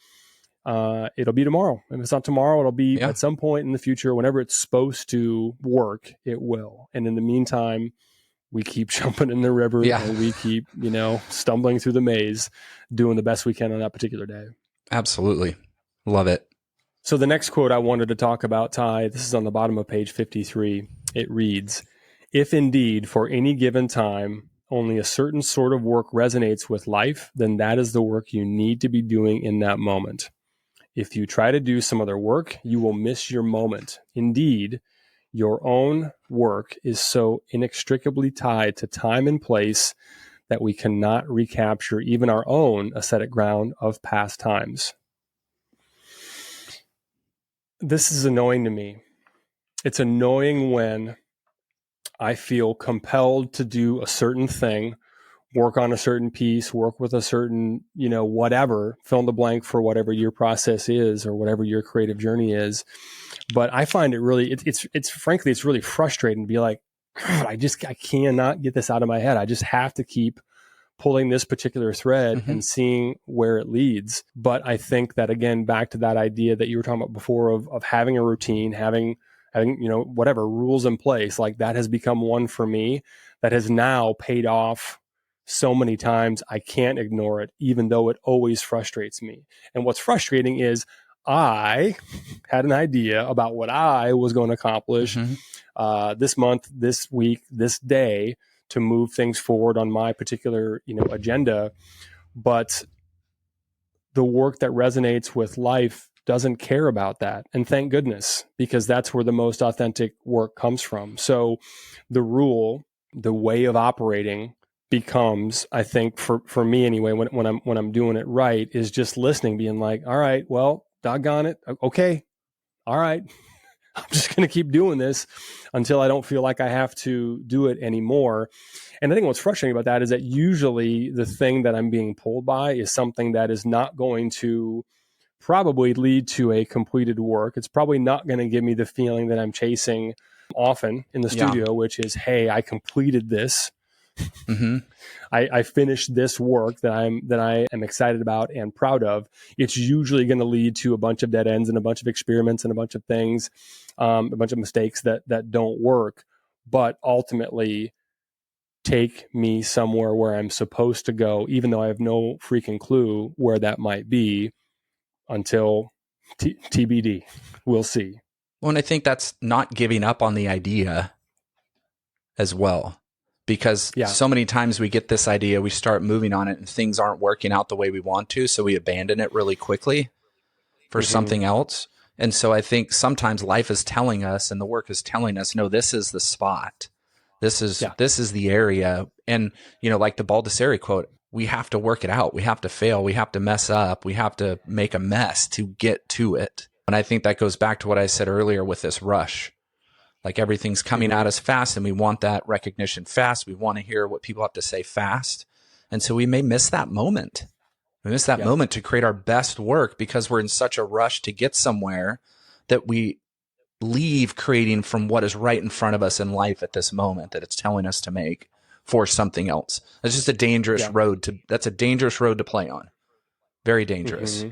it'll be tomorrow. If it's not tomorrow, it'll be at some point in the future. Whenever it's supposed to work, it will. And in the meantime, we keep jumping in the river and we keep, stumbling through the maze, doing the best we can on that particular day. Absolutely. Love it. So the next quote I wanted to talk about, Ty, this is on the bottom of page 53. It reads, "If indeed for any given time only a certain sort of work resonates with life, then that is the work you need to be doing in that moment. If you try to do some other work, you will miss your moment. Indeed, your own work is so inextricably tied to time and place that we cannot recapture even our own ascetic ground of past times." This is annoying to me. It's annoying when I feel compelled to do a certain thing, work on a certain piece, work with a certain, whatever, fill in the blank for whatever your process is or whatever your creative journey is. But I find it really, it's frankly, it's really frustrating to be like, I cannot get this out of my head. I just have to keep pulling this particular thread and seeing where it leads. But I think that, again, back to that idea that you were talking about before of having a routine, having, whatever rules in place, that has become one for me that has now paid off so many times. I can't ignore it, even though it always frustrates me. And what's frustrating is I had an idea about what I was going to accomplish this month, this week, this day, to move things forward on my particular, agenda. But the work that resonates with life doesn't care about that. And thank goodness, because that's where the most authentic work comes from. So the rule, the way of operating becomes, I think for me anyway, when I'm doing it right, is just listening, being like, all right, well, doggone it. Okay. All right. I'm just going to keep doing this until I don't feel like I have to do it anymore. And I think what's frustrating about that is that usually the thing that I'm being pulled by is something that is not going to probably lead to a completed work. It's probably not going to give me the feeling that I'm chasing often in the studio, which is, hey, I completed this. Mm-hmm. I finished this work that I am excited about and proud of. It's usually going to lead to a bunch of dead ends and a bunch of experiments and a bunch of things, a bunch of mistakes that don't work, but ultimately take me somewhere where I'm supposed to go, even though I have no freaking clue where that might be until TBD. We'll see. Well, and I think that's not giving up on the idea as well. Because so many times we get this idea, we start moving on it, and things aren't working out the way we want to, so we abandon it really quickly for something else. And so I think sometimes life is telling us, and the work is telling us, no, this is the spot. This is the area. And, like the Baldessari quote, we have to work it out. We have to fail. We have to mess up. We have to make a mess to get to it. And I think that goes back to what I said earlier with this rush. Like everything's coming at us fast, and we want that recognition fast. We want to hear what people have to say fast. And so we may miss that moment. We miss that moment to create our best work because we're in such a rush to get somewhere that we leave creating from what is right in front of us in life at this moment that it's telling us to make for something else. It's just a dangerous that's a dangerous road to play on. Very dangerous.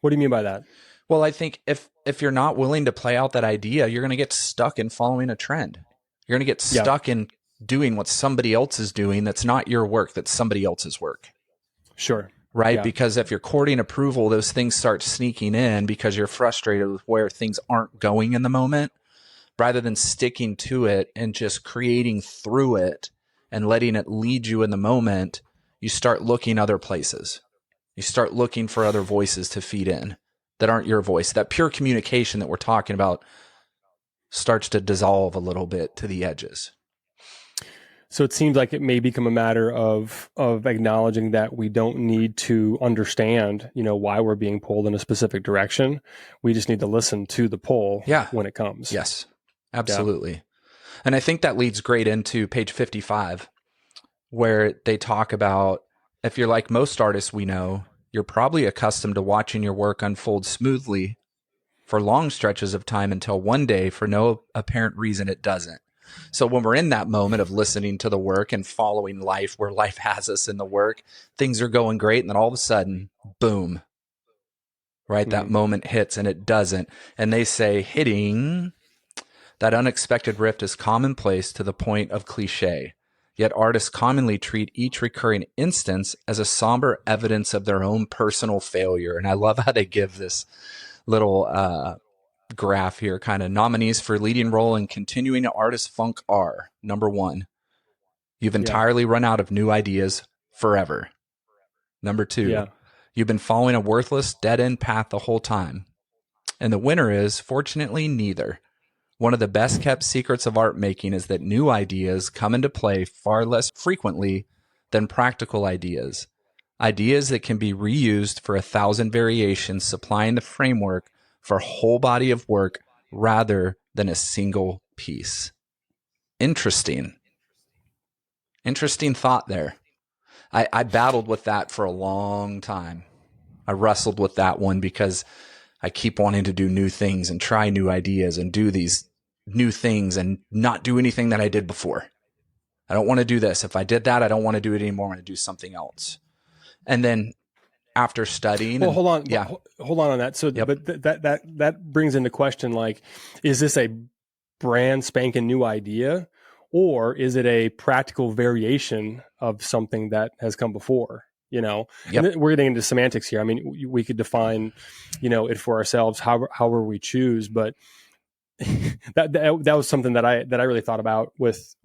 What do you mean by that? Well, I think if you're not willing to play out that idea, you're going to get stuck in following a trend. You're going to get stuck in doing what somebody else is doing that's not your work, that's somebody else's work. Sure. Right? Yeah. Because if you're courting approval, those things start sneaking in because you're frustrated with where things aren't going in the moment, rather than sticking to it and just creating through it and letting it lead you in the moment. You start looking other places. You start looking for other voices to feed in that aren't your voice. That pure communication that we're talking about starts to dissolve a little bit to the edges. So it seems like it may become a matter of acknowledging that we don't need to understand, why we're being pulled in a specific direction. We just need to listen to the pull when it comes. Yes, absolutely. Yeah. And I think that leads great into page 55, where they talk about, if you're like most artists we know, you're probably accustomed to watching your work unfold smoothly for long stretches of time until one day, for no apparent reason, it doesn't. So when we're in that moment of listening to the work and following life where life has us in the work, things are going great. And then all of a sudden, boom, right? That moment hits and it doesn't. And they say hitting that unexpected rift is commonplace to the point of cliche. Yet artists commonly treat each recurring instance as a somber evidence of their own personal failure. And I love how they give this little graph here, kind of nominees for leading role in continuing artist funk are: number 1, you've entirely run out of new ideas forever. Number 2, you've been following a worthless dead-end path the whole time. And the winner is, fortunately, neither. One of the best kept secrets of art making is that new ideas come into play far less frequently than practical ideas. Ideas that can be reused for 1,000 variations, supplying the framework for a whole body of work rather than a single piece. Interesting thought there. I battled with that for a long time. I wrestled with that one because I keep wanting to do new things and try new ideas and do these new things and not do anything that I did before. I don't want to do this. If I did that, I don't want to do it anymore. I want to do something else. And then after studying, hold on on that. So, but that brings into question, like, is this a brand spanking new idea, or is it a practical variation of something that has come before? And we're getting into semantics here. I mean, we could define, it for ourselves, however we choose, but that was something that I really thought about with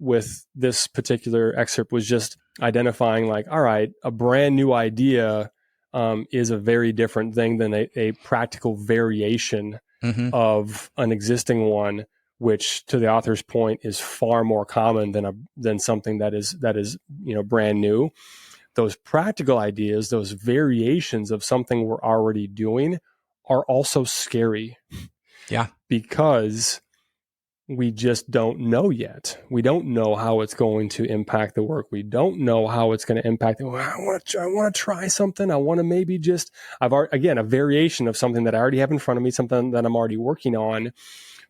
this particular excerpt, was just identifying, like, all right, a brand new idea is a very different thing than a practical variation Mm-hmm. of an existing one, which, to the author's point, is far more common than something that is brand new. Those practical ideas, those variations of something we're already doing, are also scary. Yeah. Because we just don't know yet. We don't know how it's going to impact the work. We don't know how it's going to impact it. I want to try something. I want to maybe just, again, a variation of something that I already have in front of me, something that I'm already working on.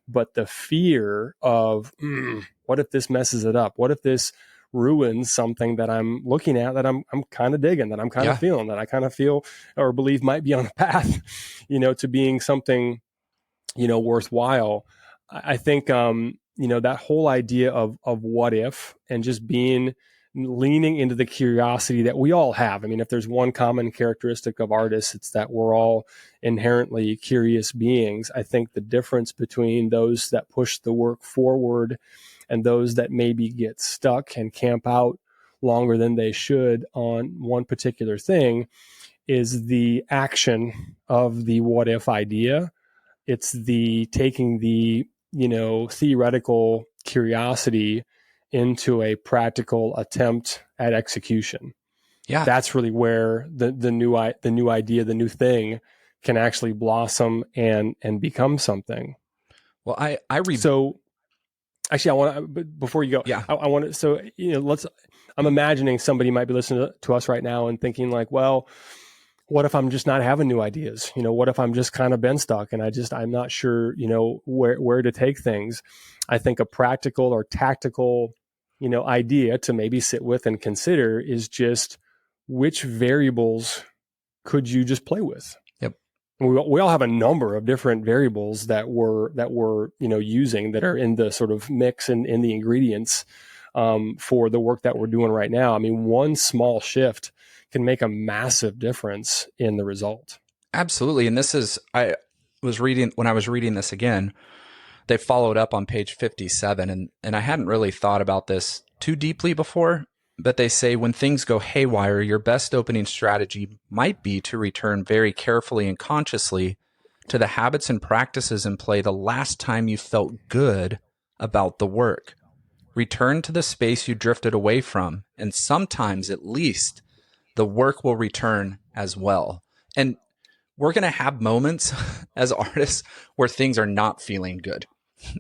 But the fear of, what if this messes it up? What if this ruins something that I'm looking at, that I'm kind of digging, that I'm kind of feeling, that I kind of feel or believe might be on the path, to being something, worthwhile. I think, that whole idea of what if, and just leaning into the curiosity that we all have. I mean, if there's one common characteristic of artists, it's that we're all inherently curious beings. I think the difference between those that push the work forward and those that maybe get stuck and camp out longer than they should on one particular thing is the action of the what if idea. It's the taking the, theoretical curiosity into a practical attempt at execution. Yeah. That's really where the new idea, the new thing, can actually blossom and become something. Well, I read. So actually, I want to, before you go, Yeah. I want to, so, I'm imagining somebody might be listening to us right now and thinking like, well, what if I'm just not having new ideas? What if I'm just kind of been stuck and I'm not sure, where to take things? I think a practical or tactical, idea to maybe sit with and consider is just, which variables could you just play with? Yep. We all have a number of different variables that we're using, that are in the sort of mix and in the ingredients for the work that we're doing right now. I mean, one small shift can make a massive difference in the result. Absolutely. And I was reading this again, they followed up on page 57, and I hadn't really thought about this too deeply before, but they say when things go haywire, your best opening strategy might be to return very carefully and consciously to the habits and practices in play the last time you felt good about the work. Return to the space you drifted away from, and sometimes at least the work will return as well. And we're going to have moments as artists where things are not feeling good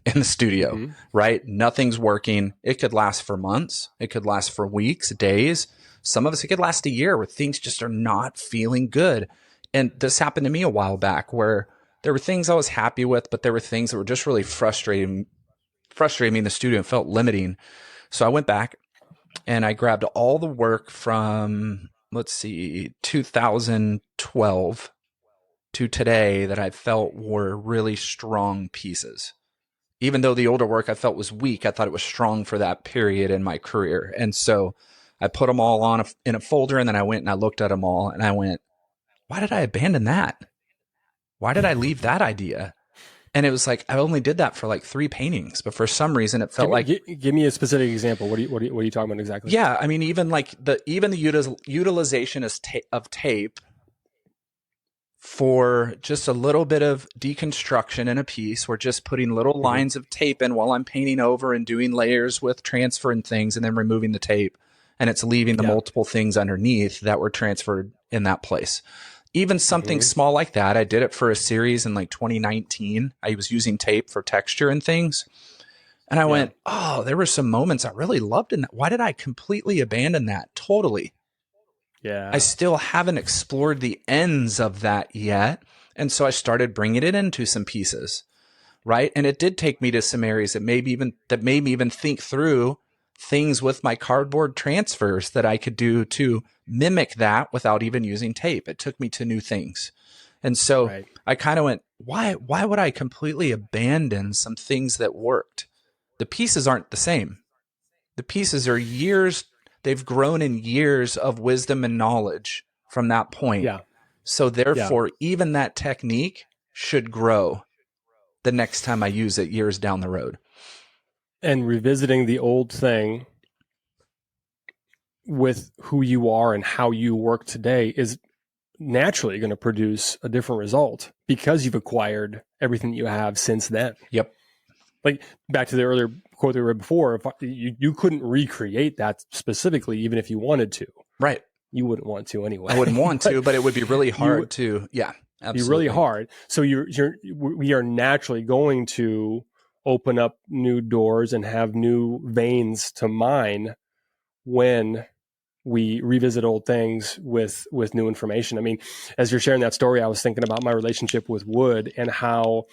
in the studio, right? Nothing's working. It could last for months. It could last for weeks, days. Some of us, it could last a year where things just are not feeling good. And this happened to me a while back where there were things I was happy with, but there were things that were just really frustrating me in the studio and felt limiting. So I went back and I grabbed all the work from, 2012 to today that I felt were really strong pieces. Even though the older work I felt was weak, I thought it was strong for that period in my career. And so I put them all in a folder, and then I went and I looked at them all and I went, why did I abandon that? Why did I leave that idea? And it was like, I only did that for like 3 paintings, but for some reason it felt give me a specific example. What are you talking about exactly? Yeah. I mean, even the utilization of tape for just a little bit of deconstruction in a piece. We're just putting little lines of tape in while I'm painting over and doing layers with transfer and things, and then removing the tape. And it's leaving the multiple things underneath that were transferred in that place. Even something small like that, I did it for a series in like 2019. I was using tape for texture and things. And I went, oh, there were some moments I really loved in that. Why did I completely abandon that? Totally. Yeah. I still haven't explored the ends of that yet. And so I started bringing it into some pieces, right? And it did take me to some areas that made me even think through things with my cardboard transfers that I could do to mimic that without even using tape. It took me to new things. And so I kind of went, why would I completely abandon some things that worked? The pieces aren't the same. The pieces are years. They've grown in years of wisdom and knowledge from that point. Yeah. So therefore, even that technique should grow the next time I use it years down the road. And revisiting the old thing with who you are and how you work today is naturally going to produce a different result because you've acquired everything that you have since then. Yep. Like back to the earlier quote that we read before, if you couldn't recreate that specifically, even if you wanted to. Right. You wouldn't want to anyway. I wouldn't want to, but it would be really hard to. Yeah, absolutely. Be really hard. So we are naturally going to open up new doors and have new veins to mine when we revisit old things with new information. I mean, as you're sharing that story, I was thinking about my relationship with wood and how,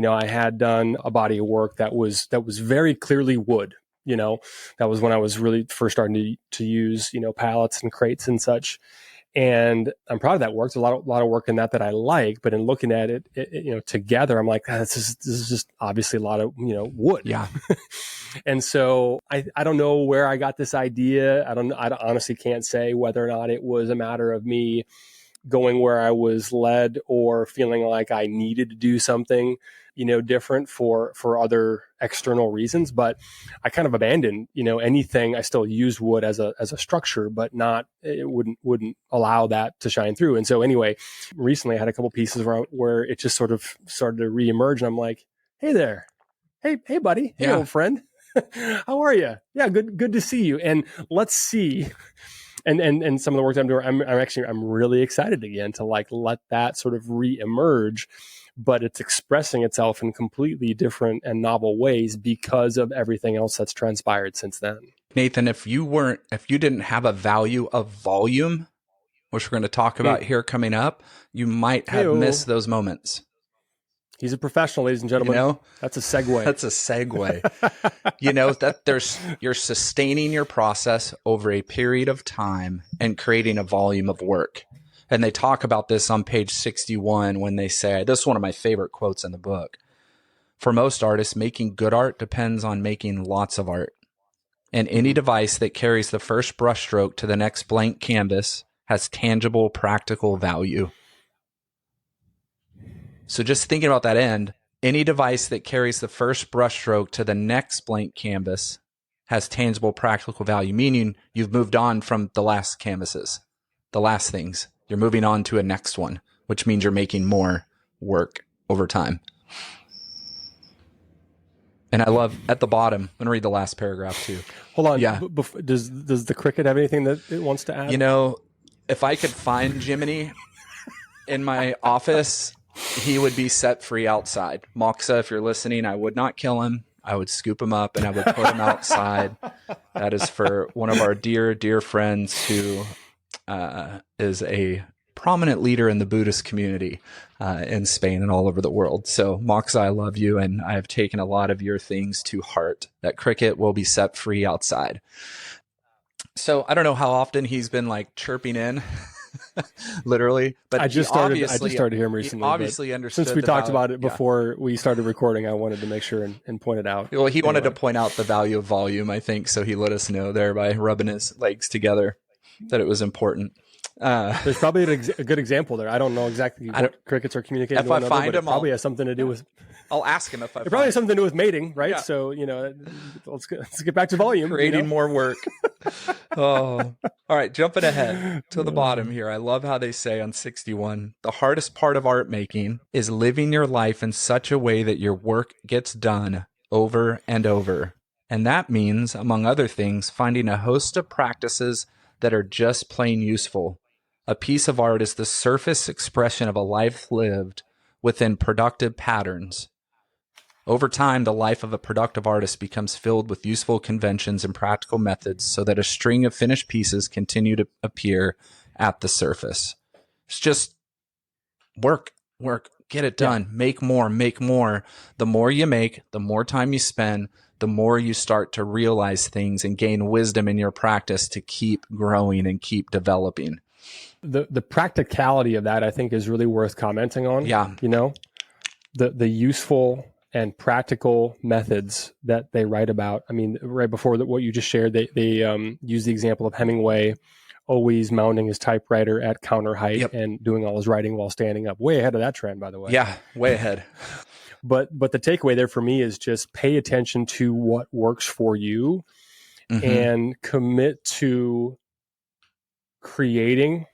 I had done a body of work that was very clearly wood. That was when I was really first starting to use, pallets and crates and such. And I'm proud of that work. There's a lot of work in that I like, but in looking at it, together, I'm like, this is just obviously a lot of, wood. Yeah. And so I don't know where I got this idea. I honestly can't say whether or not it was a matter of me going where I was led or feeling like I needed to do something, different for other external reasons. But I kind of abandoned, anything. I still used wood as a structure, but it wouldn't allow that to shine through. And so anyway, recently I had a couple pieces where it just sort of started to reemerge, and I'm like, hey there, hey buddy, hey old friend, how are you? Yeah, good to see you. And let's see. And some of the work that I'm doing, I'm really excited again to let that sort of reemerge, but it's expressing itself in completely different and novel ways because of everything else that's transpired since then. Nathan, if you didn't have a value of volume, which we're going to talk about here coming up, you might have missed those moments. He's a professional, ladies and gentlemen. That's a segue. That's a segue. That you're sustaining your process over a period of time and creating a volume of work. And they talk about this on page 61 when they say, this is one of my favorite quotes in the book. For most artists, making good art depends on making lots of art. And any device that carries the first brushstroke to the next blank canvas has tangible, practical value. So just thinking about that end, any device that carries the first brushstroke to the next blank canvas has tangible, practical value, meaning you've moved on from the last canvases, the last things. You're moving on to a next one, which means you're making more work over time. And I love at the bottom, I'm going to read the last paragraph too. Hold on. Yeah. Does the cricket have anything that it wants to add? If I could find Jiminy in my office, he would be set free outside. Moxa, if you're listening, I would not kill him. I would scoop him up and I would put him outside. That is for one of our dear, dear friends who is a prominent leader in the Buddhist community in Spain and all over the world. So Moxa, I love you, and I have taken a lot of your things to heart. That cricket will be set free outside. So I don't know how often he's been like chirping in. Literally, but I just started hearing him recently. He obviously understood. Since we talked about it before we started recording, I wanted to make sure and point it out. Well, he wanted to point out the value of volume, I think, so he let us know there by rubbing his legs together that it was important. There's probably a good example there. I don't know exactly what crickets are communicating. If I find him, it probably has something to do with. I'll ask him if I. It probably has something to do with mating, right? Yeah. So let's get back to volume. Creating more work. Oh, all right. Jumping ahead to the bottom here. I love how they say on 61, the hardest part of art making is living your life in such a way that your work gets done over and over, and that means, among other things, finding a host of practices that are just plain useful. A piece of art is the surface expression of a life lived within productive patterns. Over time, the life of a productive artist becomes filled with useful conventions and practical methods so that a string of finished pieces continue to appear at the surface. It's just work, get it done, make more. The more you make, the more time you spend, the more you start to realize things and gain wisdom in your practice to keep growing and keep developing. The practicality of that, I think, is really worth commenting on. Yeah. The useful and practical methods that they write about. I mean, right before what you just shared, they use the example of Hemingway always mounting his typewriter at counter height and doing all his writing while standing up. Way ahead of that trend, by the way. Yeah, way ahead. But the takeaway there for me is just pay attention to what works for you and commit to creating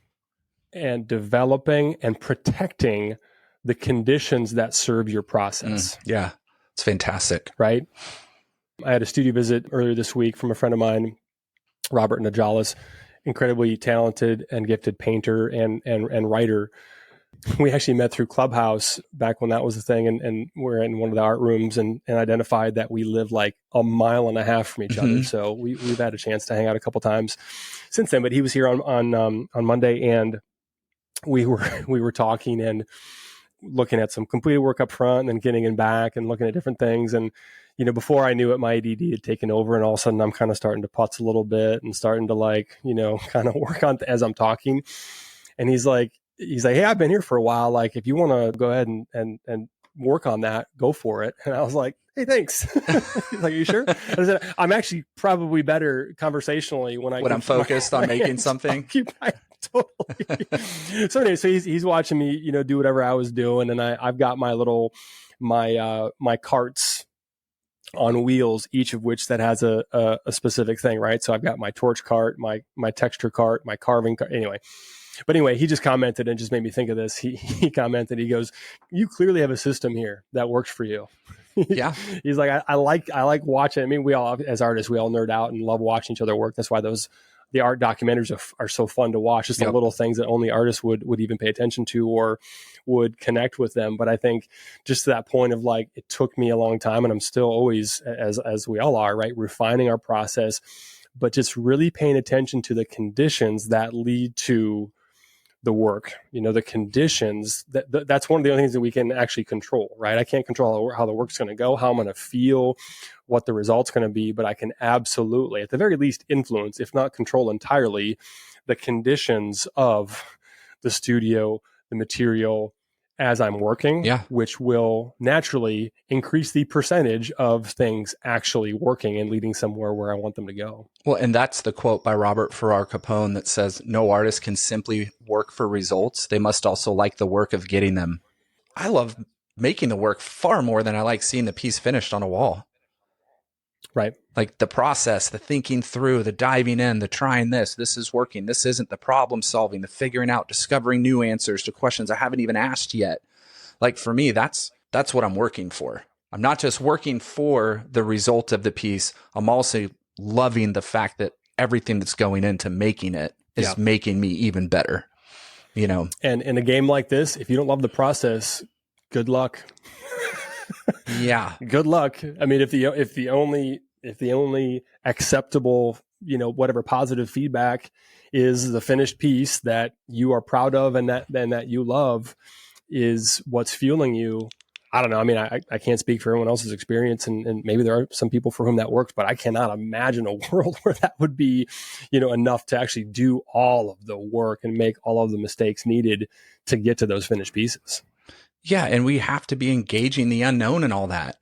and developing and protecting the conditions that serve your process. Yeah, it's fantastic. Right? I had a studio visit earlier this week from a friend of mine, Robert Najalis, incredibly talented and gifted painter and writer. We actually met through Clubhouse back when that was the thing, and we're in one of the art rooms and identified that we live like a mile and a half from each other. So we've had a chance to hang out a couple times since then. But he was here on Monday, and we were talking and looking at some completed work up front and then getting in back and looking at different things. And, before I knew it, my ADD had taken over, and all of a sudden I'm kind of starting to putz a little bit and starting to kind of work on as I'm talking. And he's like, hey, I've been here for a while. Like, if you want to go ahead and work on that, go for it. And I was like, hey, thanks. He's like, are you sure? I said, I'm actually probably better conversationally when I'm focused on making something. Totally. So anyway, so he's watching me, do whatever I was doing. And I've got my little, my carts on wheels, each of which that has a specific thing, right? So I've got my torch cart, my texture cart, my carving cart. But anyway, he just commented and just made me think of this. He commented, he goes, you clearly have a system here that works for you. Yeah. He's like, I like watching. I mean, we all, as artists, we all nerd out and love watching each other work. That's why the art documentaries are so fun to watch. Just the little things that only artists would even pay attention to or would connect with them. But I think just to that point of like, it took me a long time, and I'm still always, as we all are, right, refining our process, but just really paying attention to the conditions that lead to the work, the conditions that's one of the only things that we can actually control, right? I can't control how the work's going to go, how I'm going to feel, what the result's going to be, but I can absolutely, at the very least, influence, if not control entirely, the conditions of the studio, the material as I'm working, which will naturally increase the percentage of things actually working and leading somewhere where I want them to go. Well, and that's the quote by Robert Farrar Capone that says, no artist can simply work for results. They must also like the work of getting them. I love making the work far more than I like seeing the piece finished on a wall. Right. Like the process, the thinking through, the diving in, the trying this is working, this isn't, the problem solving, the figuring out, discovering new answers to questions I haven't even asked yet. Like for me, that's what I'm working for. I'm not just working for the result of the piece. I'm also loving the fact that everything that's going into making it is making me even better, And in a game like this, if you don't love the process, good luck. Yeah. Good luck. I mean, if the only acceptable, whatever positive feedback is the finished piece that you are proud of and that you love is what's fueling you. I don't know. I mean, I can't speak for everyone else's experience, and maybe there are some people for whom that works, but I cannot imagine a world where that would be, enough to actually do all of the work and make all of the mistakes needed to get to those finished pieces. Yeah. And we have to be engaging the unknown and all that.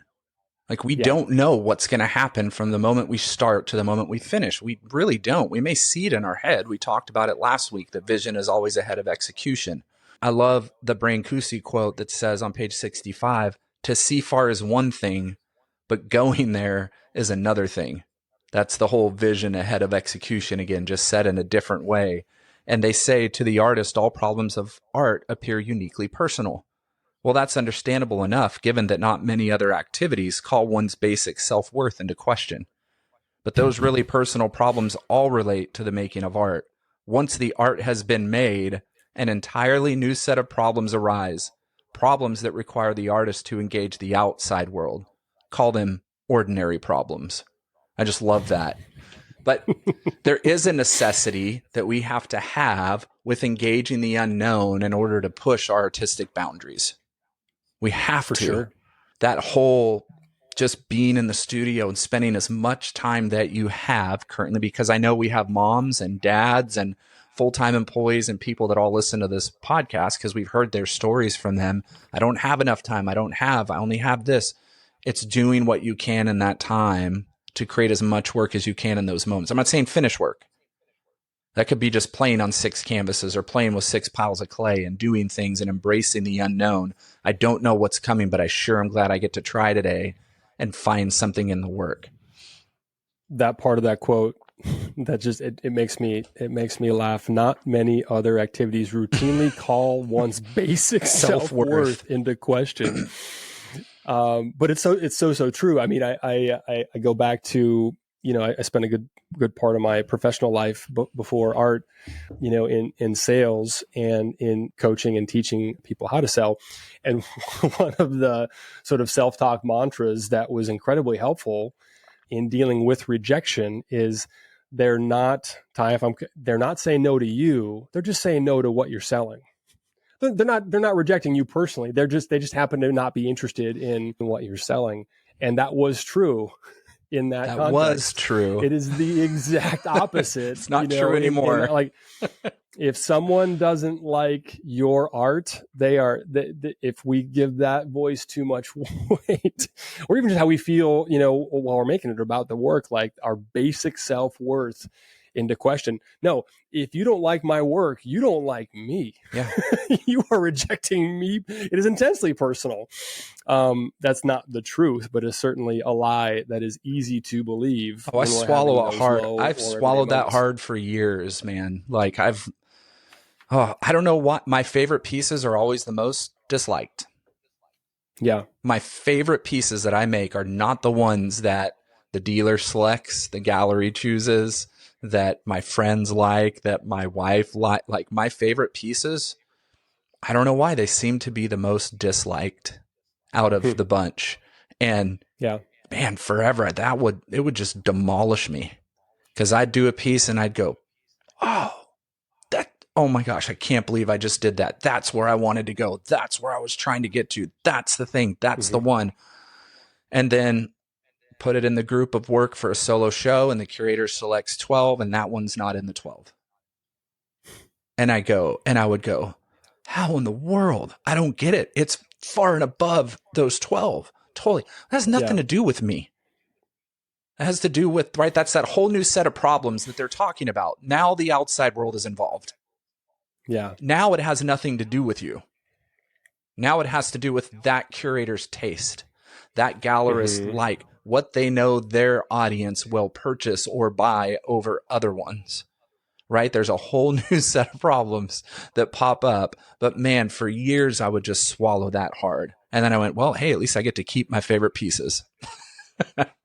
Like we don't know what's going to happen from the moment we start to the moment we finish. We really don't. We may see it in our head. We talked about it last week, that vision is always ahead of execution. I love the Brancusi quote that says on page 65, to see far is one thing, but going there is another thing. That's the whole vision ahead of execution, again, just said in a different way. And they say to the artist, all problems of art appear uniquely personal. Well, that's understandable enough, given that not many other activities call one's basic self-worth into question. But those really personal problems all relate to the making of art. Once the art has been made, an entirely new set of problems arise, problems that require the artist to engage the outside world. Call them ordinary problems. I just love that. But there is a necessity that we have to have with engaging the unknown in order to push our artistic boundaries. We have to. Sure. That whole just being in the studio and spending as much time that you have currently, because I know we have moms and dads and full-time employees and people that all listen to this podcast because we've heard their stories from them. I don't have enough time. I only have this. It's doing what you can in that time to create as much work as you can in those moments. I'm not saying finish work. That could be just playing on 6 canvases or playing with 6 piles of clay and doing things and embracing the unknown. I don't know what's coming, but I sure am glad I get to try today and find something in the work. That part of that quote that just it makes me laugh. Not many other activities routinely call one's basic self-worth into question. But it's so true. I mean, I go back to, I spent a good part of my professional life before art, in sales and in coaching and teaching people how to sell. And one of the sort of self-talk mantras that was incredibly helpful in dealing with rejection is they're not saying no to you. They're just saying no to what you're selling. They're not rejecting you personally. They just happen to not be interested in what you're selling. And that was true in that context. Was true. It is the exact opposite. It's not true anymore. Like, if someone doesn't like your art, if we give that voice too much weight, or even just how we feel, while we're making it about the work, like our basic self-worth into question. No, if you don't like my work, you don't like me. Yeah. You are rejecting me. It is intensely personal. That's not the truth, but it's certainly a lie that is easy to believe. Oh, I swallow it hard. I've swallowed that hard for years, man. Like I don't know what my favorite pieces are always the most disliked. Yeah. My favorite pieces that I make are not the ones that the dealer selects, the gallery chooses, that my friends like, that my wife like my favorite pieces. I don't know why they seem to be the most disliked out of the bunch. And yeah, man, forever it would just demolish me, because I'd do a piece and I'd go, oh my gosh, I can't believe I just did that. That's where I wanted to go. That's where I was trying to get to. That's the thing. That's the one. And then put it in the group of work for a solo show, and the curator selects 12, and that one's not in the 12. And I would go, how in the world? I don't get it. It's far and above those 12. Totally. That has nothing to do with me. It has to do with, right, that's that whole new set of problems that they're talking about. Now the outside world is involved. Yeah. Now it has nothing to do with you. Now it has to do with that curator's taste, that gallerist like, what they know their audience will purchase or buy over other ones, right? There's a whole new set of problems that pop up. But man, for years, I would just swallow that hard. And then I went, well, hey, at least I get to keep my favorite pieces.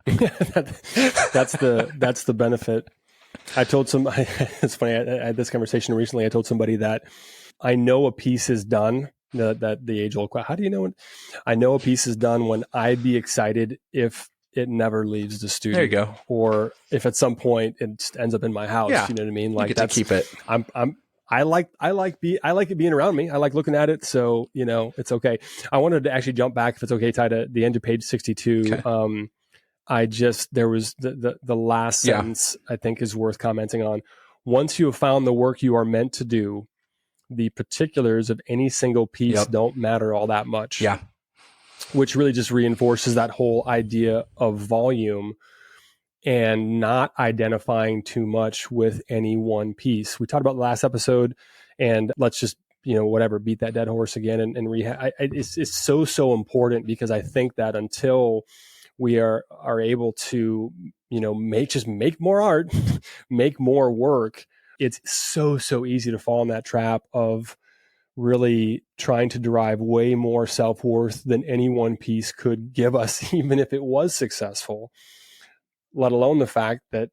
That's the benefit. I told it's funny, I had this conversation recently. I told somebody that I know a piece is done. That the age old question. How do you know when? I know a piece is done when I'd be excited if it never leaves the studio. There you go. Or if at some point it just ends up in my house. Yeah. You know what I mean? Like, that's to keep it. I like it being around me. I like looking at it. So, it's okay. I wanted to actually jump back, if it's okay, Ty, to the end of page 62. Okay. There was the last sentence I think is worth commenting on. Once you have found the work you are meant to do, the particulars of any single piece don't matter all that much. Yeah. Which really just reinforces that whole idea of volume and not identifying too much with any one piece. We talked about the last episode, and let's just, beat that dead horse again and rehab. It's so important, because I think that until we are able to, make more art, make more work, it's so easy to fall in that trap of really trying to derive way more self-worth than any one piece could give us, even if it was successful, let alone the fact that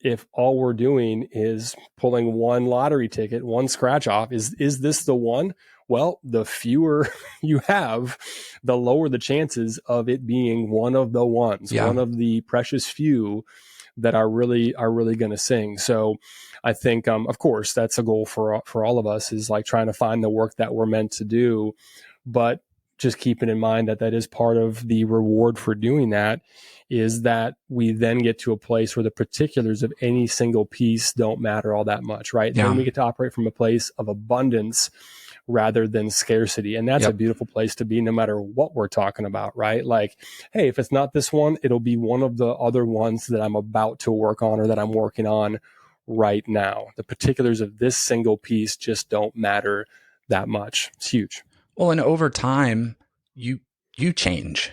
if all we're doing is pulling one lottery ticket, one scratch off, is this the one? Well, the fewer you have, the lower the chances of it being one of the ones, one of the precious few that are really going to sing. So I think, of course, that's a goal for all of us, is like trying to find the work that we're meant to do, but just keeping in mind that is part of the reward for doing that, is that we then get to a place where the particulars of any single piece don't matter all that much, right? Then we get to operate from a place of abundance rather than scarcity. And that's a beautiful place to be, no matter what we're talking about, right? Like, hey, if it's not this one, it'll be one of the other ones that I'm about to work on or that I'm working on right now. The particulars of this single piece just don't matter that much. It's huge. Well, and over time, you change.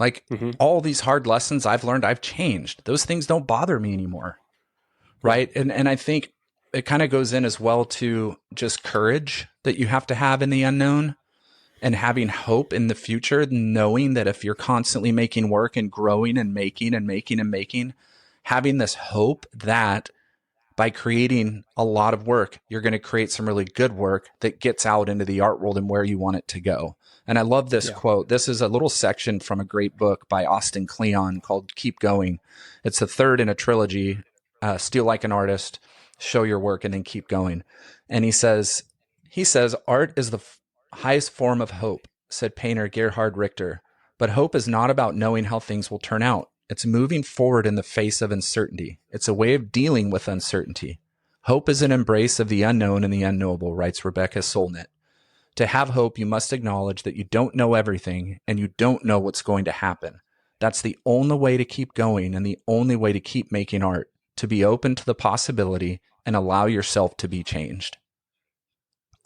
Like all these hard lessons I've learned, I've changed. Those things don't bother me anymore. right? And I think it kind of goes in as well to just courage that you have to have in the unknown and having hope in the future, knowing that if you're constantly making work and growing and making and making and making, having this hope that by creating a lot of work, you're going to create some really good work that gets out into the art world and where you want it to go. And I love this quote. This is a little section from a great book by Austin Kleon called Keep Going. It's the third in a trilogy, Steal Like an Artist, Show Your Work, and then Keep Going. And he says, art is the highest form of hope, said painter Gerhard Richter. But hope is not about knowing how things will turn out. It's moving forward in the face of uncertainty. It's a way of dealing with uncertainty. Hope is an embrace of the unknown and the unknowable, writes Rebecca Solnit. To have hope, you must acknowledge that you don't know everything and you don't know what's going to happen. That's the only way to keep going and the only way to keep making art, to be open to the possibility and allow yourself to be changed.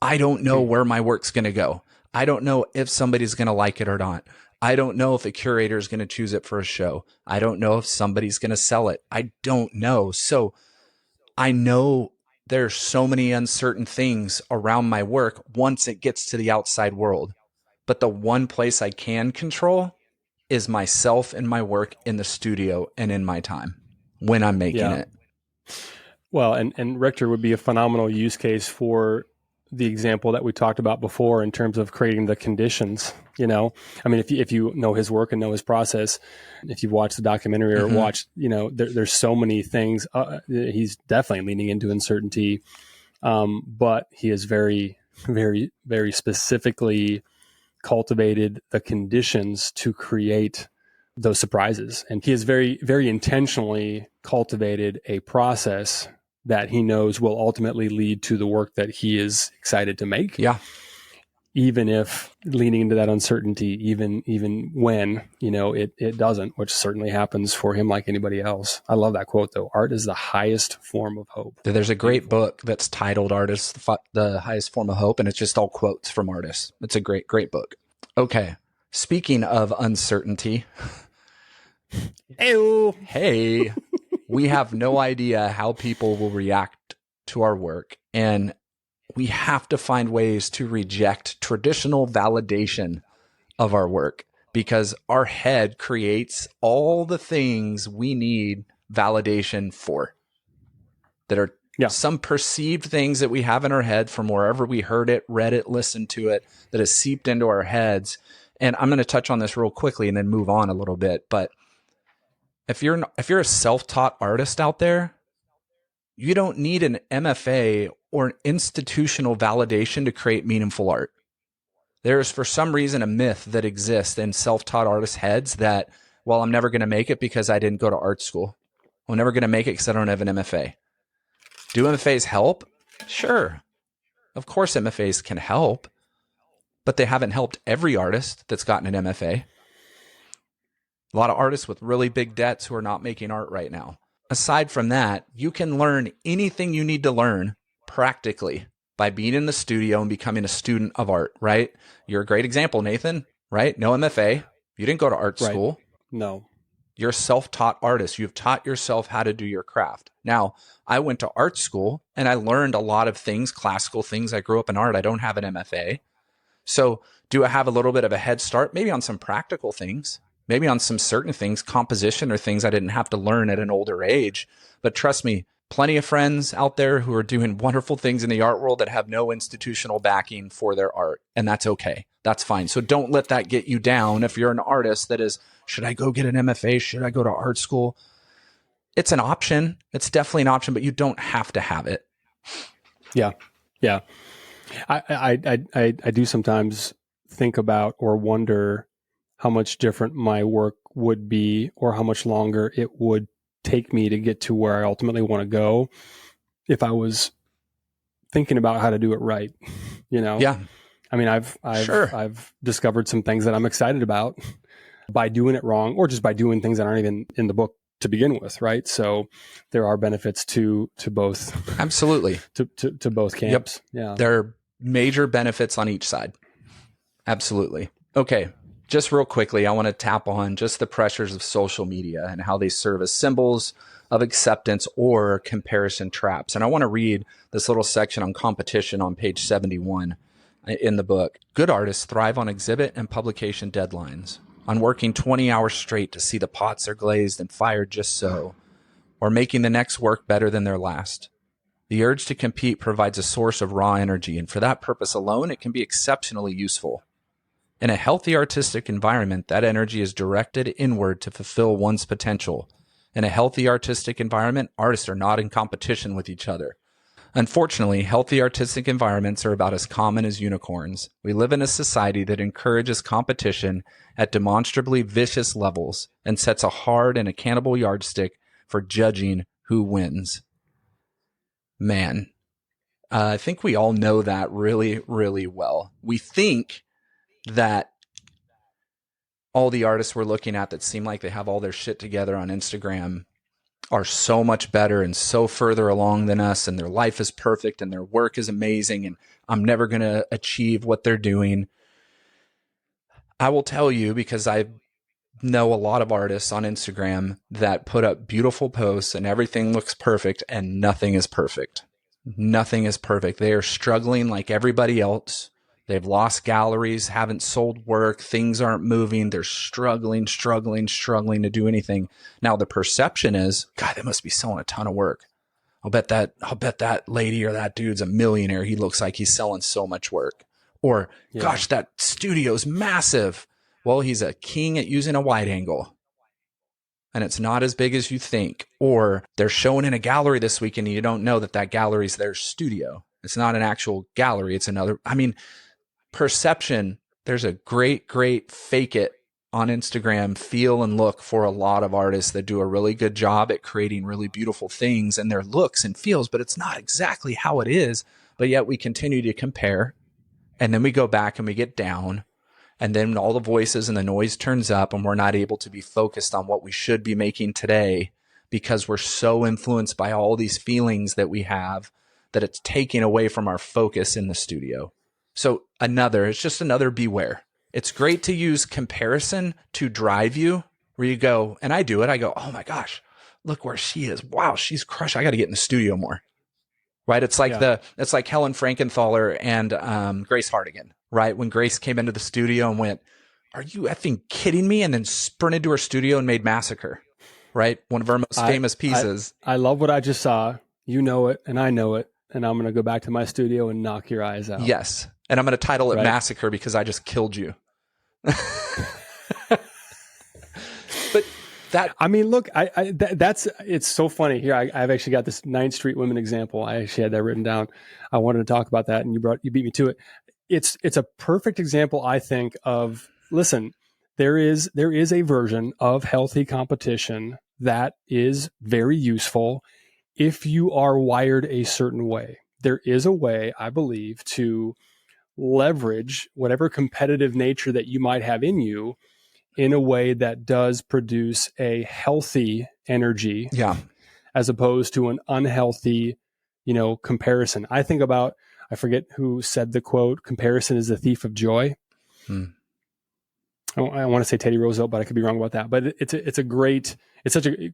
I don't know where my work's going to go. I don't know if somebody's going to like it or not. I don't know if a curator is going to choose it for a show. I don't know if somebody's going to sell it. I don't know. So I know there's so many uncertain things around my work once it gets to the outside world. But the one place I can control is myself and my work in the studio and in my time when I'm making it. Well, and Richter would be a phenomenal use case for the example that we talked about before in terms of creating the conditions. You know, I mean, if you know his work and know his process, if you've watched the documentary or watched, you know, there's so many things. He's definitely leaning into uncertainty, but he has very, very, very specifically cultivated the conditions to create those surprises. And he has very, very intentionally cultivated a process that he knows will ultimately lead to the work that he is excited to make. Yeah. Even if leaning into that uncertainty, even when, you know, it doesn't, which certainly happens for him like anybody else. I love that quote though. Art is the highest form of hope. There's a great book that's titled Art is the Highest Form of Hope, and it's just all quotes from artists. It's a great, great book. Okay. Speaking of uncertainty. Hey, we have no idea how people will react to our work, and we have to find ways to reject traditional validation of our work because our head creates all the things we need validation for that are some perceived things that we have in our head from wherever we heard it, read it, listened to it, that has seeped into our heads. And I'm going to touch on this real quickly and then move on a little bit. But if you're a self-taught artist out there, you don't need an MFA or an institutional validation to create meaningful art. There is, for some reason, a myth that exists in self-taught artists' heads that, well, I'm never going to make it because I didn't go to art school. I'm never going to make it because I don't have an MFA. Do MFAs help? Sure. Of course MFAs can help, but they haven't helped every artist that's gotten an MFA. A lot of artists with really big debts who are not making art right now. Aside from that, you can learn anything you need to learn practically by being in the studio and becoming a student of art, right? You're a great example, Nathan, right? No MFA. You didn't go to art school. No. You're a self-taught artist. You've taught yourself how to do your craft. Now, I went to art school and I learned a lot of things, classical things. I grew up in art. I don't have an MFA. So do I have a little bit of a head start? Maybe on some practical things. Maybe on some certain things, composition or things I didn't have to learn at an older age. But trust me, plenty of friends out there who are doing wonderful things in the art world that have no institutional backing for their art. And that's okay. That's fine. So don't let that get you down if you're an artist that is, should I go get an MFA? Should I go to art school? It's an option. It's definitely an option, but you don't have to have it. Yeah. Yeah. I do sometimes think about or wonder how much different my work would be or how much longer it would take me to get to where I ultimately want to go if I was thinking about how to do it right, you know? Yeah. I mean, I've discovered some things that I'm excited about by doing it wrong or just by doing things that aren't even in the book to begin with, right? So there are benefits to both. Absolutely. to both camps. Yep. Yeah. There are major benefits on each side. Absolutely. Okay. Just real quickly, I want to tap on just the pressures of social media and how they serve as symbols of acceptance or comparison traps. And I want to read this little section on competition on page 71 in the book. Good artists thrive on exhibit and publication deadlines, on working 20 hours straight to see the pots are glazed and fired just so, or making the next work better than their last. The urge to compete provides a source of raw energy, and for that purpose alone, it can be exceptionally useful. In a healthy artistic environment, that energy is directed inward to fulfill one's potential. In a healthy artistic environment, artists are not in competition with each other. Unfortunately, healthy artistic environments are about as common as unicorns. We live in a society that encourages competition at demonstrably vicious levels and sets a hard and accountable yardstick for judging who wins. Man, I think we all know that really, really well. We think that all the artists we're looking at that seem like they have all their shit together on Instagram are so much better and so further along than us, and their life is perfect and their work is amazing, and I'm never going to achieve what they're doing. I will tell you, because I know a lot of artists on Instagram that put up beautiful posts and everything looks perfect, and nothing is perfect. Nothing is perfect. They are struggling like everybody else. They've lost galleries, haven't sold work, things aren't moving. They're struggling to do anything. Now the perception is, God, they must be selling a ton of work. I'll bet that lady or that dude's a millionaire. He looks like he's selling so much work. Or, gosh, that studio's massive. Well, he's a king at using a wide angle, and it's not as big as you think. Or they're showing in a gallery this weekend and you don't know that gallery's their studio. It's not an actual gallery. It's another, perception. There's a great fake it on Instagram feel and look for a lot of artists that do a really good job at creating really beautiful things and their looks and feels, but it's not exactly how it is. But yet we continue to compare, and then we go back and we get down, and then all the voices and the noise turns up, and we're not able to be focused on what we should be making today because we're so influenced by all these feelings that we have that it's taking away from our focus in the studio. So it's just another beware. It's great to use comparison to drive you, where you go, and I do it. I go, oh my gosh, look where she is. Wow, she's crushed. I got to get in the studio more. Right? It's like it's like Helen Frankenthaler and Grace Hardigan, right? When Grace came into the studio and went, are you effing kidding me? And then sprinted to her studio and made Massacre, right? One of her most famous pieces. I love what I just saw. You know it, and I know it. And I'm going to go back to my studio and knock your eyes out. Yes. And I'm going to title it Massacre because I just killed you. But look, it's so funny here. I've actually got this 9th Street Women example. I actually had that written down. I wanted to talk about that, and you beat me to it. It's a perfect example, I think, of, listen, there is a version of healthy competition that is very useful if you are wired a certain way. There is a way, I believe, to leverage whatever competitive nature that you might have in you in a way that does produce a healthy energy, as opposed to an unhealthy, comparison. I think about, I forget who said the quote, comparison is the thief of joy. I want to say Teddy Roosevelt, but I could be wrong about that. But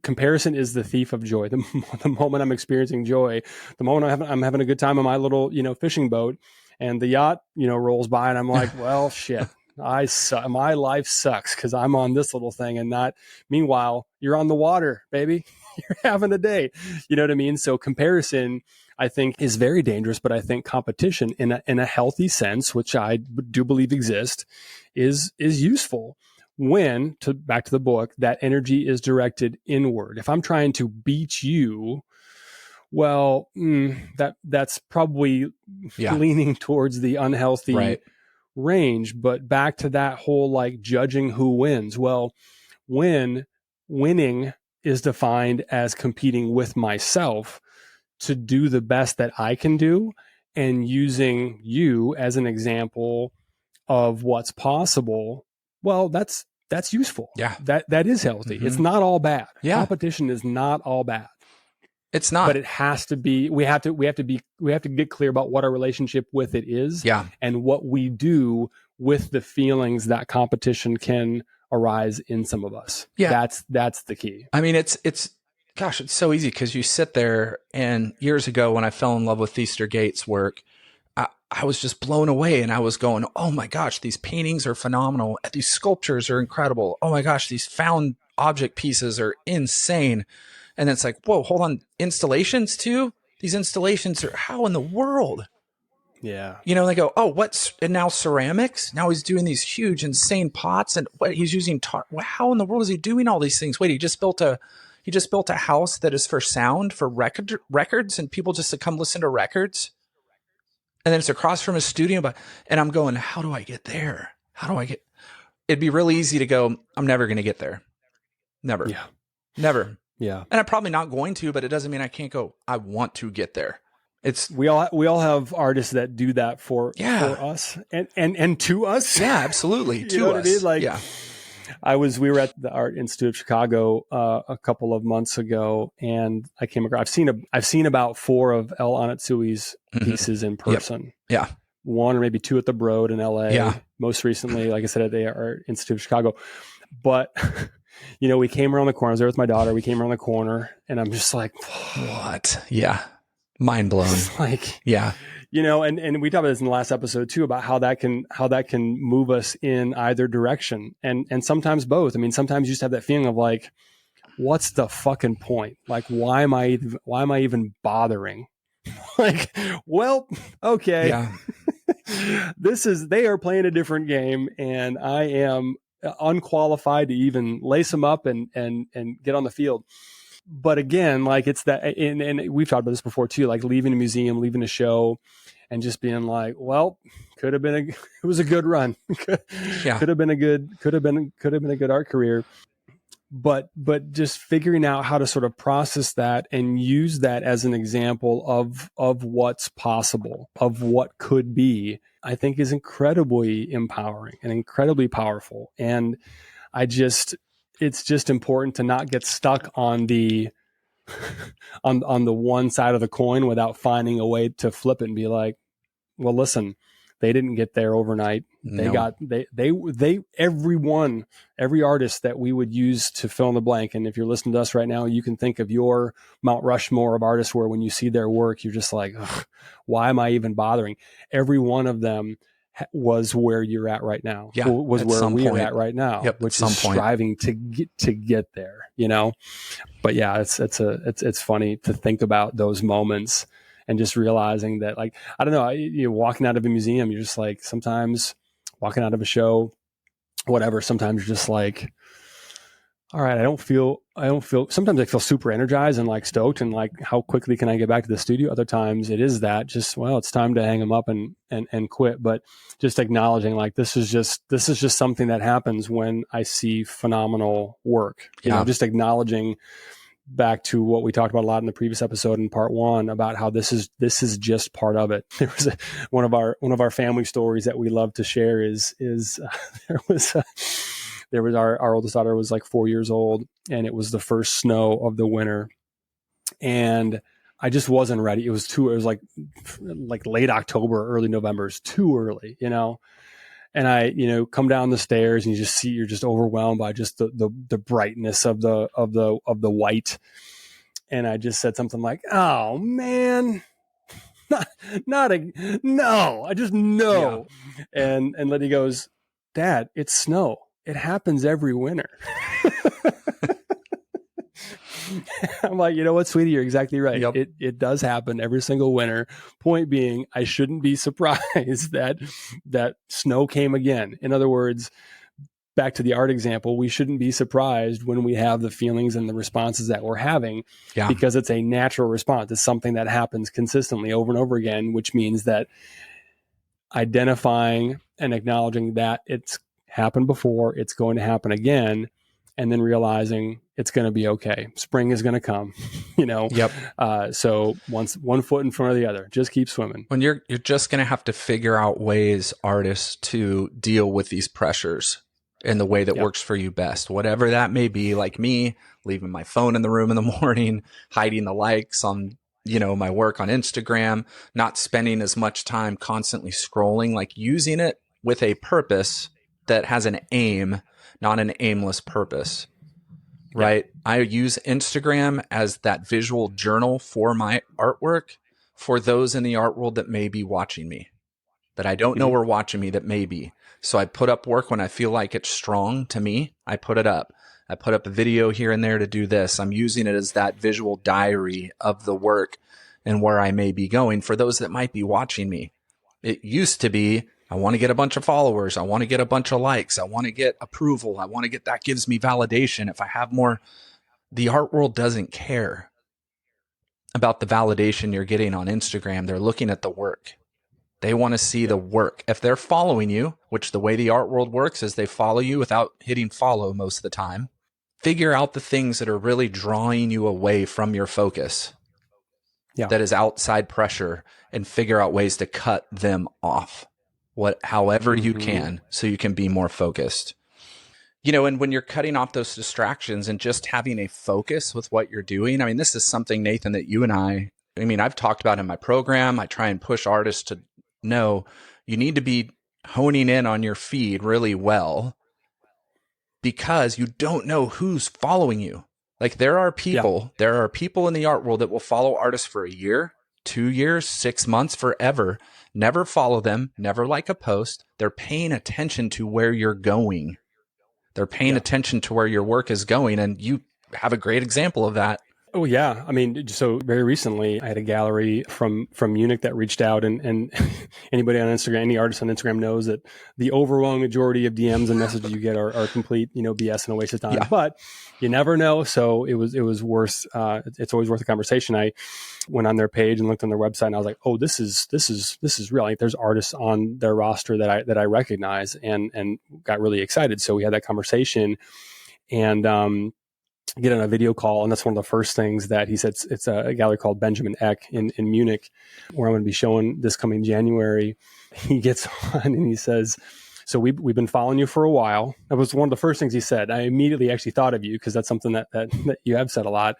comparison is the thief of joy. The moment I'm experiencing joy, the moment I'm having a good time on my little, fishing boat, and the yacht, rolls by, and I'm like, well, shit, my life sucks because I'm on this little thing and not. Meanwhile, you're on the water, baby. You're having a day. You know what I mean? So comparison, I think, is very dangerous, but I think competition in a healthy sense, which I do believe exists, is useful when, back to the book, that energy is directed inward. If I'm trying to beat you, well, that's probably leaning towards the unhealthy range. But back to that whole judging who wins. Well, when winning is defined as competing with myself to do the best that I can do, and using you as an example of what's possible, well, that's useful. Yeah. That is healthy. Mm-hmm. It's not all bad. Yeah. Competition is not all bad. It's not. But it has to be, we have to get clear about what our relationship with it is, and what we do with the feelings that competition can arise in some of us. Yeah. That's the key. I mean, it's Gosh, it's so easy because you sit there, and years ago when I fell in love with Theaster Gates' work, I was just blown away, and I was going, oh my gosh, these paintings are phenomenal. These sculptures are incredible. Oh my gosh, these found object pieces are insane. And it's like, whoa, hold on. Installations too? These installations are, how in the world? Yeah. You know, they go, oh, what's, and now ceramics? Now he's doing these huge, insane pots, and what he's using, how in the world is he doing all these things? Wait, he just built a house that is for sound, for records, and people just to come listen to records. And then it's across from his studio, and I'm going, how do I get there? It'd be really easy to go, I'm never going to get there. Never. Yeah. Never. Yeah. And I'm probably not going to, but it doesn't mean I can't go, I want to get there. We all have artists that do that for us and to us. Yeah, absolutely. To us. What I mean? Like, yeah. We were at the Art Institute of Chicago a couple of months ago, and I came across. I've seen about 4 of El Anatsui's pieces in person. Yep. Yeah, 1 or maybe 2 at the Broad in LA. Yeah. Most recently, like I said, at the Art Institute of Chicago. But we came around the corner. I was there with my daughter. We came around the corner, and I'm just like, what? Yeah, mind blown. Like, yeah. And we talked about this in the last episode too, about how that can move us in either direction, and sometimes both. I mean, sometimes you just have that feeling of like, what's the fucking point? Like, why am I even bothering? Like, well, okay, yeah. they are playing a different game, and I am unqualified to even lace them up and get on the field. But again, like, it's that, and we've talked about this before too, like leaving a museum, leaving a show, and just being like, well, it was a good run. Could have been a good art career. But just figuring out how to sort of process that and use that as an example of what's possible, of what could be, I think is incredibly empowering and incredibly powerful. And it's just important to not get stuck on the on the one side of the coin without finding a way to flip it and be like, well, listen, they didn't get there overnight. They got every artist that we would use to fill in the blank. And if you're listening to us right now, you can think of your Mount Rushmore of artists where when you see their work, you're just like, why am I even bothering? Every one of them was where you're at right now. Yeah, was where we're at right now, which is striving to get there, But yeah, it's funny to think about those moments and just realizing that, like, I don't know, walking out of a museum, you're just like, sometimes walking out of a show, whatever, sometimes you're just like, all right, I don't feel, sometimes I feel super energized and like stoked and like, how quickly can I get back to the studio? Other times it is that just, well, it's time to hang them up and quit. But just acknowledging, like, this is just something that happens when I see phenomenal work, just acknowledging, back to what we talked about a lot in the previous episode in part 1 about how this is just part of it. There was one of our family stories that we love to share is there was our oldest daughter was like 4 years old, and it was the first snow of the winter, and I just wasn't ready. It was like late October, early November. It's too early, And I, come down the stairs and you're just overwhelmed by just the brightness of the white. And I just said something like, "Oh man, no, I just no." Yeah. And Letty goes, "Dad, it's snow. It happens every winter." I'm like, you know what, sweetie, you're exactly right. Yep. It does happen every single winter. Point being, I shouldn't be surprised that snow came again. In other words, back to the art example, we shouldn't be surprised when we have the feelings and the responses that we're having, because it's a natural response. It's something that happens consistently over and over again, which means that identifying and acknowledging that it's happened before, it's going to happen again, and then realizing it's going to be okay. Spring is going to come, Yep. So one foot in front of the other, just keep swimming. When you're just going to have to figure out ways, artists, to deal with these pressures in the way that works for you best, whatever that may be. Like me, leaving my phone in the room in the morning, hiding the likes on, my work on Instagram, not spending as much time constantly scrolling, like using it with a purpose that has an aim, not an aimless purpose. right? I use Instagram as that visual journal for my artwork for those in the art world that may be watching me, that I don't know are watching me, that may be. So I put up work when I feel like it's strong to me. I put it up. I put up a video here and there to do this. I'm using it as that visual diary of the work and where I may be going for those that might be watching me. It used to be, I want to get a bunch of followers. I want to get a bunch of likes. I want to get approval. I want to get, that gives me validation. If I have more, the art world doesn't care about the validation you're getting on Instagram. They're looking at the work. They want to see the work. If they're following you, which the way the art world works is they follow you without hitting follow most of the time, figure out the things that are really drawing you away from your focus. That is outside pressure, and figure out ways to cut them off, however you can, so you can be more focused. You know, and when you're cutting off those distractions and just having a focus with what you're doing, I mean, this is something, Nathan, that you and I mean, I've talked about in my program. I try and push artists to know you need to be honing in on your feed really well, because you don't know who's following you. Like there are people in the art world that will follow artists for a year, 2 years, 6 months, forever, never follow them, never like a post. They're paying attention to where you're going. They're paying attention to where your work is going. And you have a great example of that. Oh yeah. I mean, so very recently I had a gallery from Munich that reached out, and anybody on Instagram, any artist on Instagram knows that the overwhelming majority of DMs and messages you get are complete, BS and a waste of time, but you never know. So it was worth, it's always worth a conversation. I went on their page and looked on their website, and I was like, oh, this is real. Like there's artists on their roster that I recognize, and got really excited. So we had that conversation, and, get on a video call. And that's one of the first things that he said. It's a gallery called Benjamin Eck in Munich, where I'm going to be showing this coming January. He gets on and he says, so we've been following you for a while. That was one of the first things he said. I immediately actually thought of you, because that's something that you have said a lot.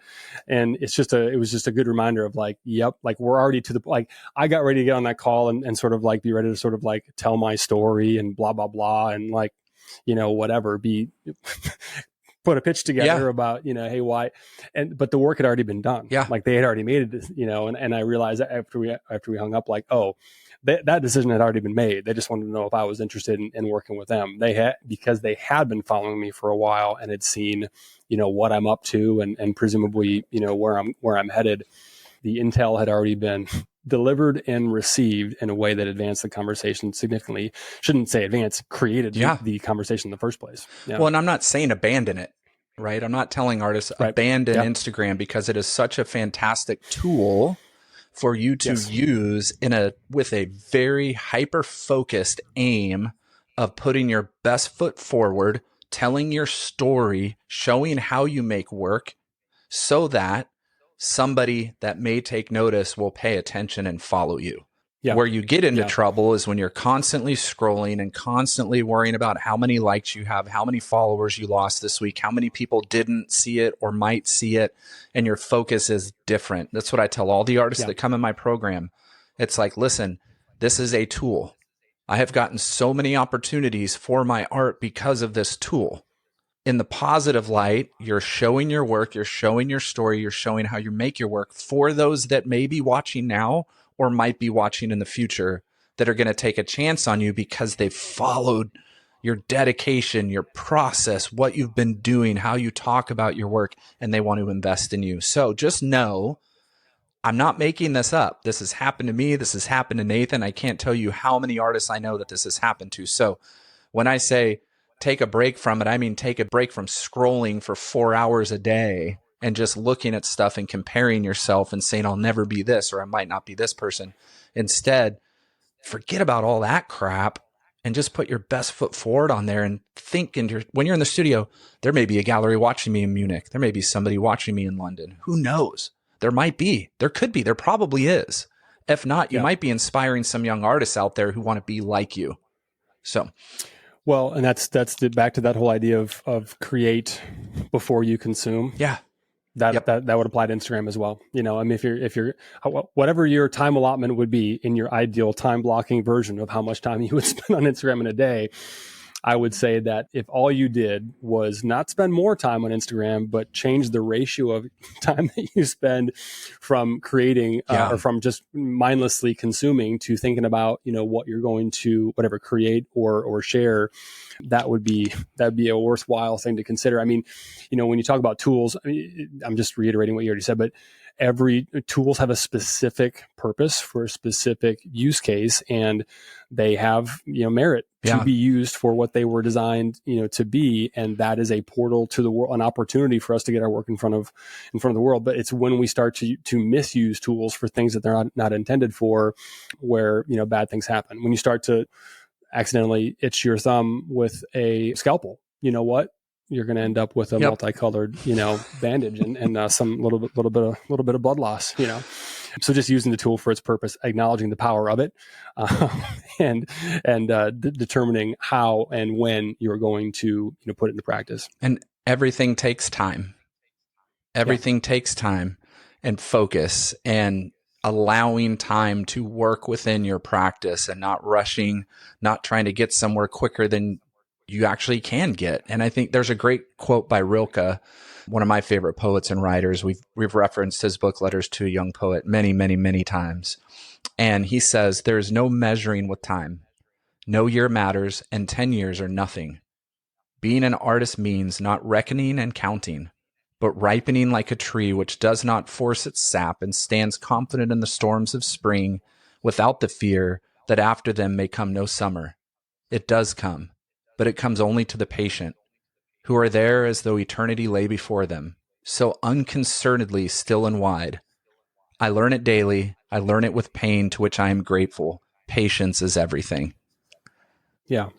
And it was just a good reminder of like, yep, like we're already to the, like I got ready to get on that call and sort of like be ready to sort of like tell my story and blah, blah, blah. And like, whatever, put a pitch together about, hey, why? But the work had already been done. Yeah. Like they had already made it, and I realized that after we hung up, like, oh, that decision had already been made. They just wanted to know if I was interested in working with them. Because they had been following me for a while and had seen, what I'm up to and presumably, where I'm headed. The intel had already been delivered and received in a way that advanced the conversation significantly. Shouldn't say advanced, created the conversation in the first place. Yeah. Well, and I'm not saying abandon it, right? I'm not telling artists abandon Instagram, because it is such a fantastic tool for you to use with a very hyper-focused aim of putting your best foot forward, telling your story, showing how you make work, so that somebody that may take notice will pay attention and follow you. Yeah. Where you get into trouble is when you're constantly scrolling and constantly worrying about how many likes you have, how many followers you lost this week, how many people didn't see it or might see it, and your focus is different. That's what I tell all the artists that come in my program. It's like, listen, this is a tool. I have gotten so many opportunities for my art because of this tool. In the positive light, you're showing your work, you're showing your story, you're showing how you make your work for those that may be watching now or might be watching in the future, that are going to take a chance on you because they've followed your dedication, your process, what you've been doing, how you talk about your work, and they want to invest in you. So just know, I'm not making this up. This has happened to me. This has happened to Nathan. I can't tell you how many artists I know that this has happened to. So when I say take a break from it, I mean take a break from scrolling for 4 hours a day and just looking at stuff and comparing yourself and saying, I'll never be this, or I might not be this person. Instead, forget about all that crap and just put your best foot forward on there and think. When you're in the studio, there may be a gallery watching me in Munich. There may be somebody watching me in London. Who knows? There might be. There could be. There probably is. If not, you might be inspiring some young artists out there who want to be like you. So... Well, and that's back to that whole idea of create before you consume. Yeah. That would apply to Instagram as well. I mean, if you're whatever your time allotment would be in your ideal time blocking version of how much time you would spend on Instagram in a day, I would say that if all you did was not spend more time on Instagram, but change the ratio of time that you spend from creating or from just mindlessly consuming to thinking about, what you're going to whatever create or share, that'd be a worthwhile thing to consider. I mean, when you talk about tools, I'm just reiterating what you already said, but every tools have a specific purpose for a specific use case, and they have merit to be used for what they were designed to be, and that is a portal to the world, an opportunity for us to get our work in front of the world. But it's when we start to misuse tools for things that they're not intended for, where bad things happen. When you start to accidentally itch your thumb with a scalpel, you know what? You're going to end up with a multicolored, bandage and some little bit of blood loss, So just using the tool for its purpose, acknowledging the power of it, and determining how and when you're going to put it into practice. And everything takes time. Everything takes time and focus and allowing time to work within your practice and not rushing, not trying to get somewhere quicker than you actually can get. And I think there's a great quote by Rilke, one of my favorite poets and writers. We've referenced his book, Letters to a Young Poet, many, many, many times. And he says, there is no measuring with time. No year matters, and 10 years are nothing. Being an artist means not reckoning and counting, but ripening like a tree which does not force its sap and stands confident in the storms of spring without the fear that after them may come no summer. It does come, but it comes only to the patient, who are there as though eternity lay before them, so unconcernedly still and wide. I learn it daily. I learn it with pain, to which I am grateful. Patience is everything. Yeah.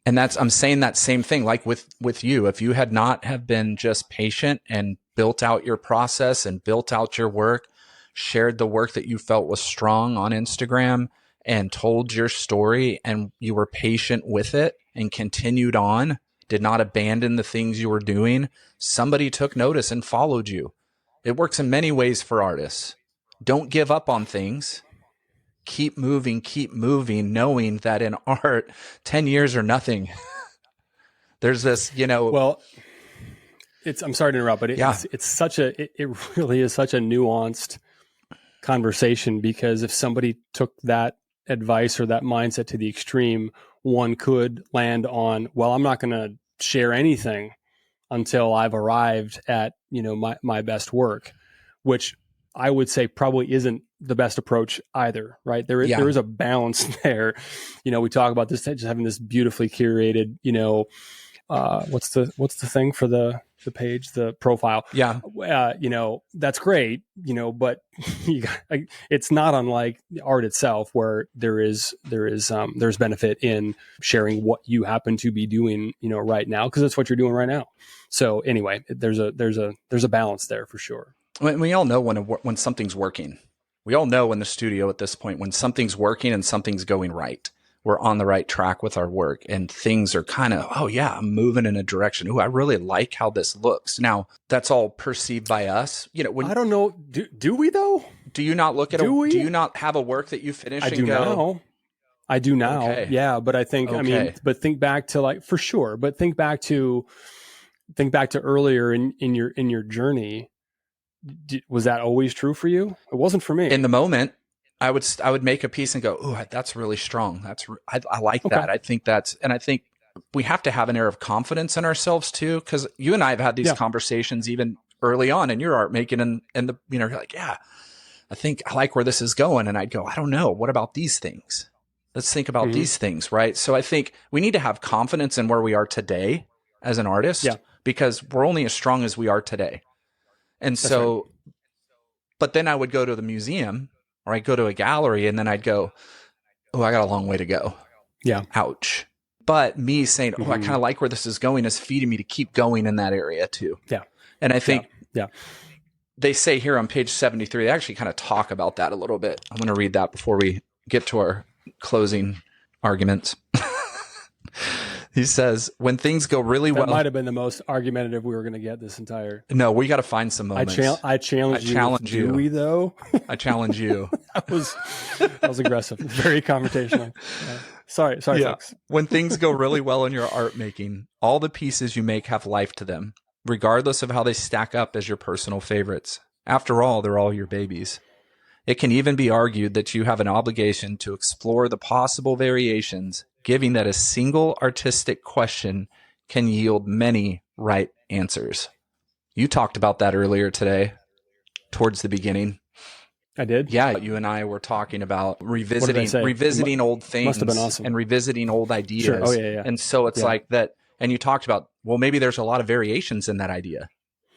And I'm saying that same thing, like with you. If you had not have been just patient and built out your process and built out your work, shared the work that you felt was strong on Instagram, and told your story, and you were patient with it and continued on, did not abandon the things you were doing, somebody took notice and followed you. It works in many ways for artists. Don't give up on things. Keep moving, knowing that in art, 10 years are nothing. There's this, Well, I'm sorry to interrupt, but it really is such a nuanced conversation, because if somebody took that advice or that mindset to the extreme, one could land on, well, I'm not going to share anything until I've arrived at, my best work, which I would say probably isn't the best approach either, right? There is a balance there. We talk about this, just having this beautifully curated, what's the thing for the page, the profile. Yeah. That's great, but it's not unlike art itself, where there's benefit in sharing what you happen to be doing, right now, because that's what you're doing right now. So anyway, there's a balance there for sure. We all know when something's working. We all know in the studio at this point when something's working and something's going right. We're on the right track with our work, and things are kind of, I'm moving in a direction. I really like how this looks. Now, that's all perceived by us. I don't know. Do we though? Do you not look at do you not have a work that you finish and go? I do now. Okay. Yeah. But I think, but think back to for sure, but think back to earlier in your journey. Was that always true for you? It wasn't for me. In the moment, I would make a piece and go, "Oh, that's really strong. I like that. I think we have to have an air of confidence in ourselves too, because you and I have had these conversations even early on in your art making, and you're like, yeah, I think I like where this is going, and I'd go, I don't know, what about these things? Let's think about these things, right? So I think we need to have confidence in where we are today as an artist, because we're only as strong as we are today. And so, but then I would go to the museum, or I'd go to a gallery, and then I'd go, oh, I got a long way to go. Yeah. Ouch. But me saying, I kind of like where this is going, is feeding me to keep going in that area too. Yeah. And I think they say here on page 73, they actually kind of talk about that a little bit. I'm going to read that before we get to our closing arguments. He says, when things go really well. That might have been the most argumentative we were going to get this entire. No, we got to find some moments. I challenge you. Do we though? I challenge you. That was aggressive. Very confrontational. Sorry, Yeah. folks. When things go really well in your art making, all the pieces you make have life to them, regardless of how they stack up as your personal favorites. After all, they're all your babies. It can even be argued that you have an obligation to explore the possible variations, given that a single artistic question can yield many right answers. You talked about that earlier today, towards the beginning. I did. Yeah, you and I were talking about What did I say? revisiting old Must have been things awesome. and revisiting old ideas. Sure. Oh yeah. And so it's Yeah. like that. And you talked about, well, maybe there's a lot of variations in that idea.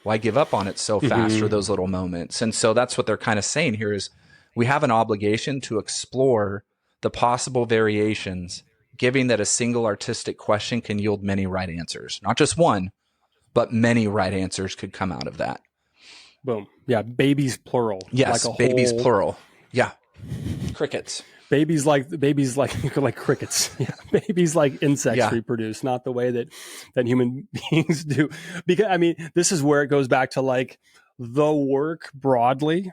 Why give up on it so fast for those little moments? And so that's what they're kind of saying here is we have an obligation to explore the possible variations, given that a single artistic question can yield many right answers. Not just one, but many right answers could come out of that. Boom. Yeah. Babies plural. Yes. Like babies plural. Yeah. Crickets. Babies like crickets. Yeah. Babies like insects reproduce, not the way that human beings do. Because I mean, this is where it goes back to like the work broadly.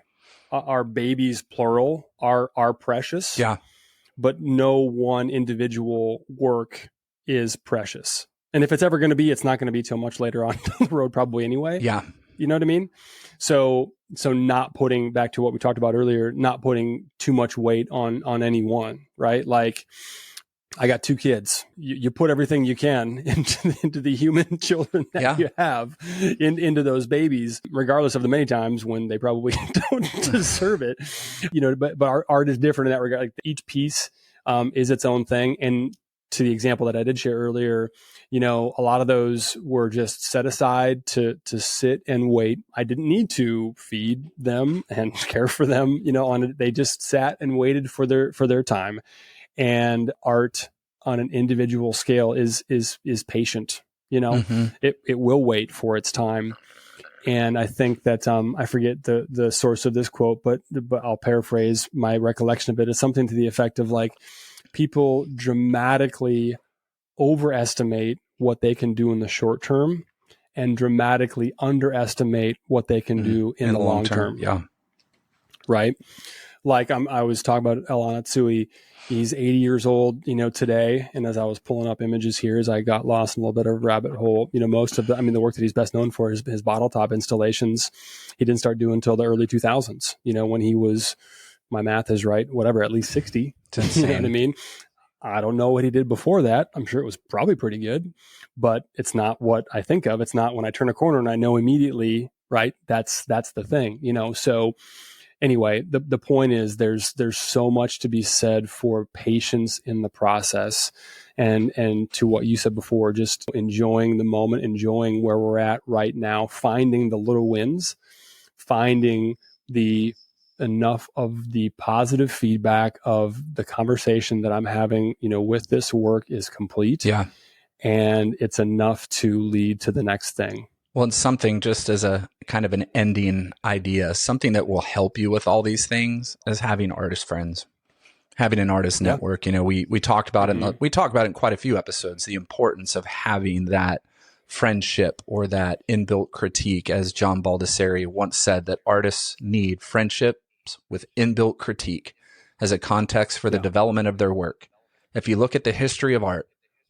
Our babies plural are precious. Yeah. But no one individual work is precious. And if it's ever going to be, it's not going to be till much later on down the road, probably anyway. Yeah. You know what I mean? So not putting, back to what we talked about earlier, not putting too much weight on any one, right? Like I got 2 kids. You put everything you can into the human children that you have into those babies, regardless of the many times when they probably don't deserve it, you know, but our art is different in that regard. Like each piece is its own thing. And to the example that I did share earlier, you know, a lot of those were just set aside to sit and wait. I didn't need to feed them and care for them, you know, they just sat and waited for their time. And art on an individual scale is patient, you know, it will wait for its time. And I think that, I forget the source of this quote, but I'll paraphrase my recollection of it. It's something to the effect of like, people dramatically overestimate what they can do in the short term and dramatically underestimate what they can do in the long term. Yeah. Right. Like I was talking about Elan Atsui. He's 80 years old, you know, today. And as I was pulling up images here, as I got lost in a little bit of a rabbit hole, you know, most of the work that he's best known for is his bottle top installations. He didn't start doing until the early 2000s, you know, when he was, my math is right, whatever, at least 60. You know what I mean? I don't know what he did before that. I'm sure it was probably pretty good, but it's not what I think of. It's not when I turn a corner and I know immediately, right? That's the thing, you know? So anyway, the point is there's so much to be said for patience in the process and to what you said before, just enjoying the moment, enjoying where we're at right now, finding the little wins, finding enough of the positive feedback of the conversation that I'm having, you know, with this work is complete. Yeah. And it's enough to lead to the next thing. Well, it's something just as a kind of an ending idea, something that will help you with all these things is having artist friends, having an artist network. You know, we talked about it. We talked about it in quite a few episodes, the importance of having that friendship or that inbuilt critique. As John Baldessari once said, that artists need friendships with inbuilt critique as a context for the development of their work. If you look at the history of art,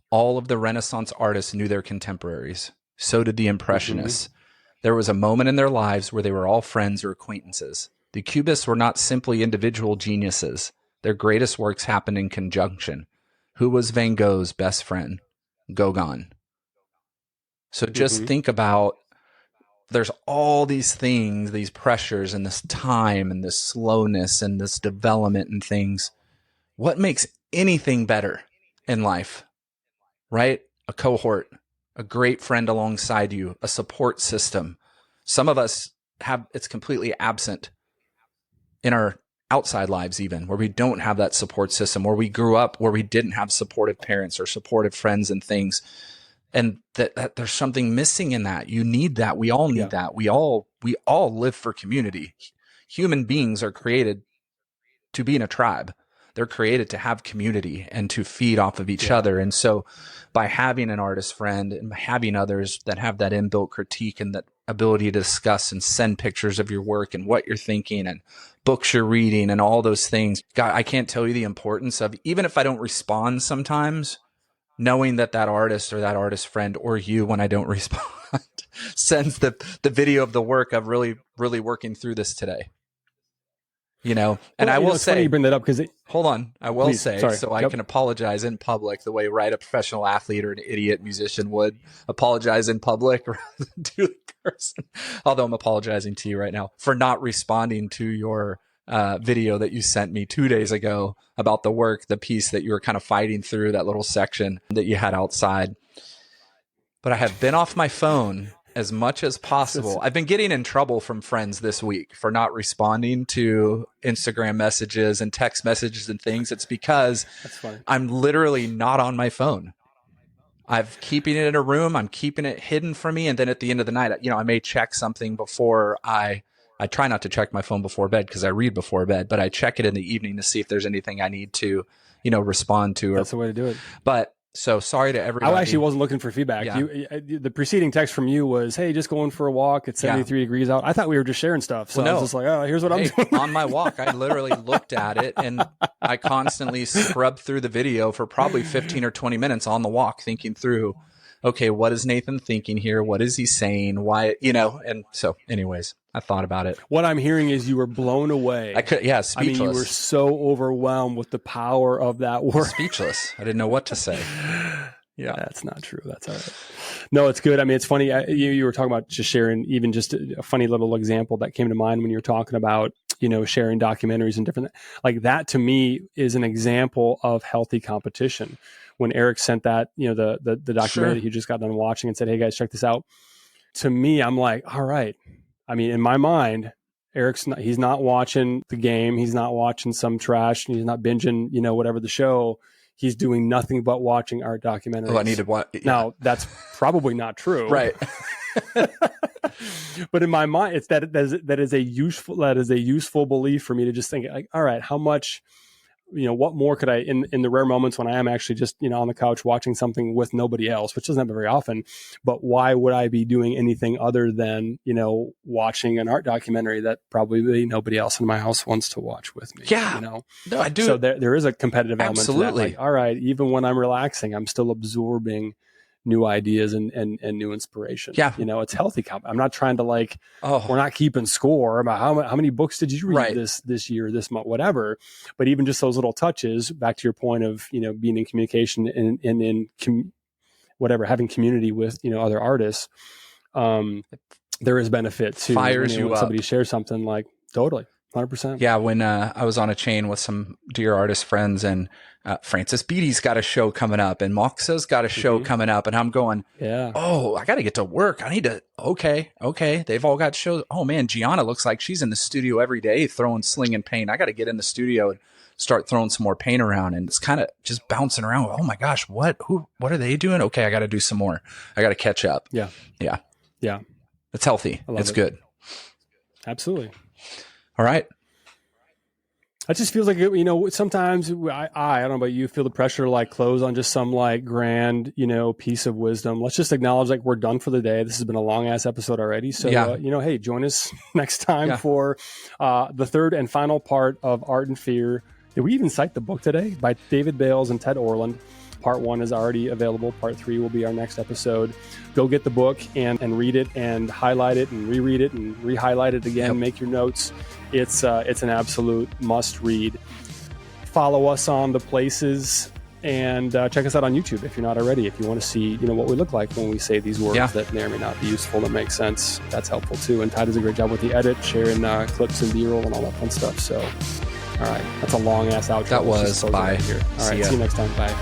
all of the Renaissance artists knew their contemporaries. So did the Impressionists. There was a moment in their lives where they were all friends or acquaintances. The Cubists were not simply individual geniuses. Their greatest works happened in conjunction. Who was Van Gogh's best friend? Gauguin. So just think about, there's all these things, these pressures and this time and this slowness and this development and things. What makes anything better in life, right? A cohort, a great friend alongside you, a support system. Some of us have, it's completely absent in our outside lives, even where we don't have that support system, where we grew up, where we didn't have supportive parents or supportive friends and things. And that there's something missing in that. You need that. We all need that. We all live for community. Human beings are created to be in a tribe. They're created to have community and to feed off of each other. And so by having an artist friend and having others that have that inbuilt critique and that ability to discuss and send pictures of your work and what you're thinking and books you're reading and all those things. God, I can't tell you the importance of, even if I don't respond sometimes, knowing that artist or that artist friend or you, when I don't respond, sends the video of the work of really, really working through this today. And well, I will say, funny you bring that up because hold on, I will say, sorry. so I can apologize in public the way a professional athlete or an idiot musician would apologize in public rather than do it in person. Although I'm apologizing to you right now for not responding to your video that you sent me 2 days ago about the work, the piece that you were kind of fighting through, that little section that you had outside. But I have been off my phone as much as possible. I've been getting in trouble from friends this week for not responding to Instagram messages and text messages and things. It's because I'm literally not on my phone. I'm keeping it in a room. I'm keeping it hidden from me. And then at the end of the night, I may check something before I try not to check my phone before bed because I read before bed, but I check it in the evening to see if there's anything I need to, respond to. That's the way to do it. But so sorry to everybody. I actually wasn't looking for feedback. Yeah. The preceding text from you was, hey, just going for a walk. It's 73 degrees out. I thought we were just sharing stuff. So I was just like, oh, here's what I'm doing. On my walk, I literally looked at it and I constantly scrubbed through the video for probably 15 or 20 minutes on the walk, thinking through, okay, what is Nathan thinking here? What is he saying? Why, and so anyways, I thought about it. What I'm hearing is you were blown away. Speechless. I mean, you were so overwhelmed with the power of that work. Speechless. I didn't know what to say. Yeah, that's not true. That's all right. No, it's good. I mean, it's funny. You were talking about just sharing, even just a funny little example that came to mind when you were talking about, sharing documentaries and different, like that to me is an example of healthy competition. When Eric sent that, the documentary that he just got done watching and said, hey guys, check this out. To me, I'm like, all right. I mean, in my mind, he's not watching the game. He's not watching some trash. He's not binging, whatever the show. He's doing nothing but watching art documentaries. Oh, I need to watch. Yeah. Now, that's probably not true. Right. But in my mind, it's that is a useful belief for me to just think, like, all right, how much, what more could I, in the rare moments when I am actually just, on the couch watching something with nobody else, which doesn't happen very often, but why would I be doing anything other than, watching an art documentary that probably nobody else in my house wants to watch with me? Yeah. No, I do. So there is a competitive element Absolutely. to that. Like, all right, even when I'm relaxing, I'm still absorbing new ideas and new inspiration. Yeah. It's healthy. I'm not trying to we're not keeping score about how many books did you read this year, this month, whatever. But even just those little touches, back to your point of, being in communication and having community with, other artists, there is benefit to fires you when up. Somebody shares something like totally. 100%. Yeah, when I was on a chain with some dear artist friends, and Francis Beatty's got a show coming up, and Moxa's got a show coming up, and I'm going, oh, I got to get to work. I need to, okay. They've all got shows. Oh man, Gianna looks like she's in the studio every day slinging paint. I got to get in the studio and start throwing some more paint around, and it's kind of just bouncing around. Oh my gosh, what are they doing? Okay, I got to do some more. I got to catch up. Yeah. It's healthy. It's good. Absolutely. All right. It just feels like, sometimes I don't know about you, feel the pressure to close on just some grand, piece of wisdom. Let's just acknowledge we're done for the day. This has been a long ass episode already. So, hey, join us next time for the third and final part of Art and Fear. Did we even cite the book today? By David Bales and Ted Orland. Part 1 is already available. Part 3 will be our next episode. Go get the book and read it and highlight it and reread it and re-highlight it again. Make your notes. It's an absolute must read. Follow us on the places and check us out on YouTube if you're not already. If you want to see what we look like when we say these words that may or may not be useful, that makes sense. That's helpful too. And Ty does a great job with the edit, sharing clips and B-roll and all that fun stuff. So, all right, that's a long ass outro. That was. Bye. Here. All right, see you next time. Bye.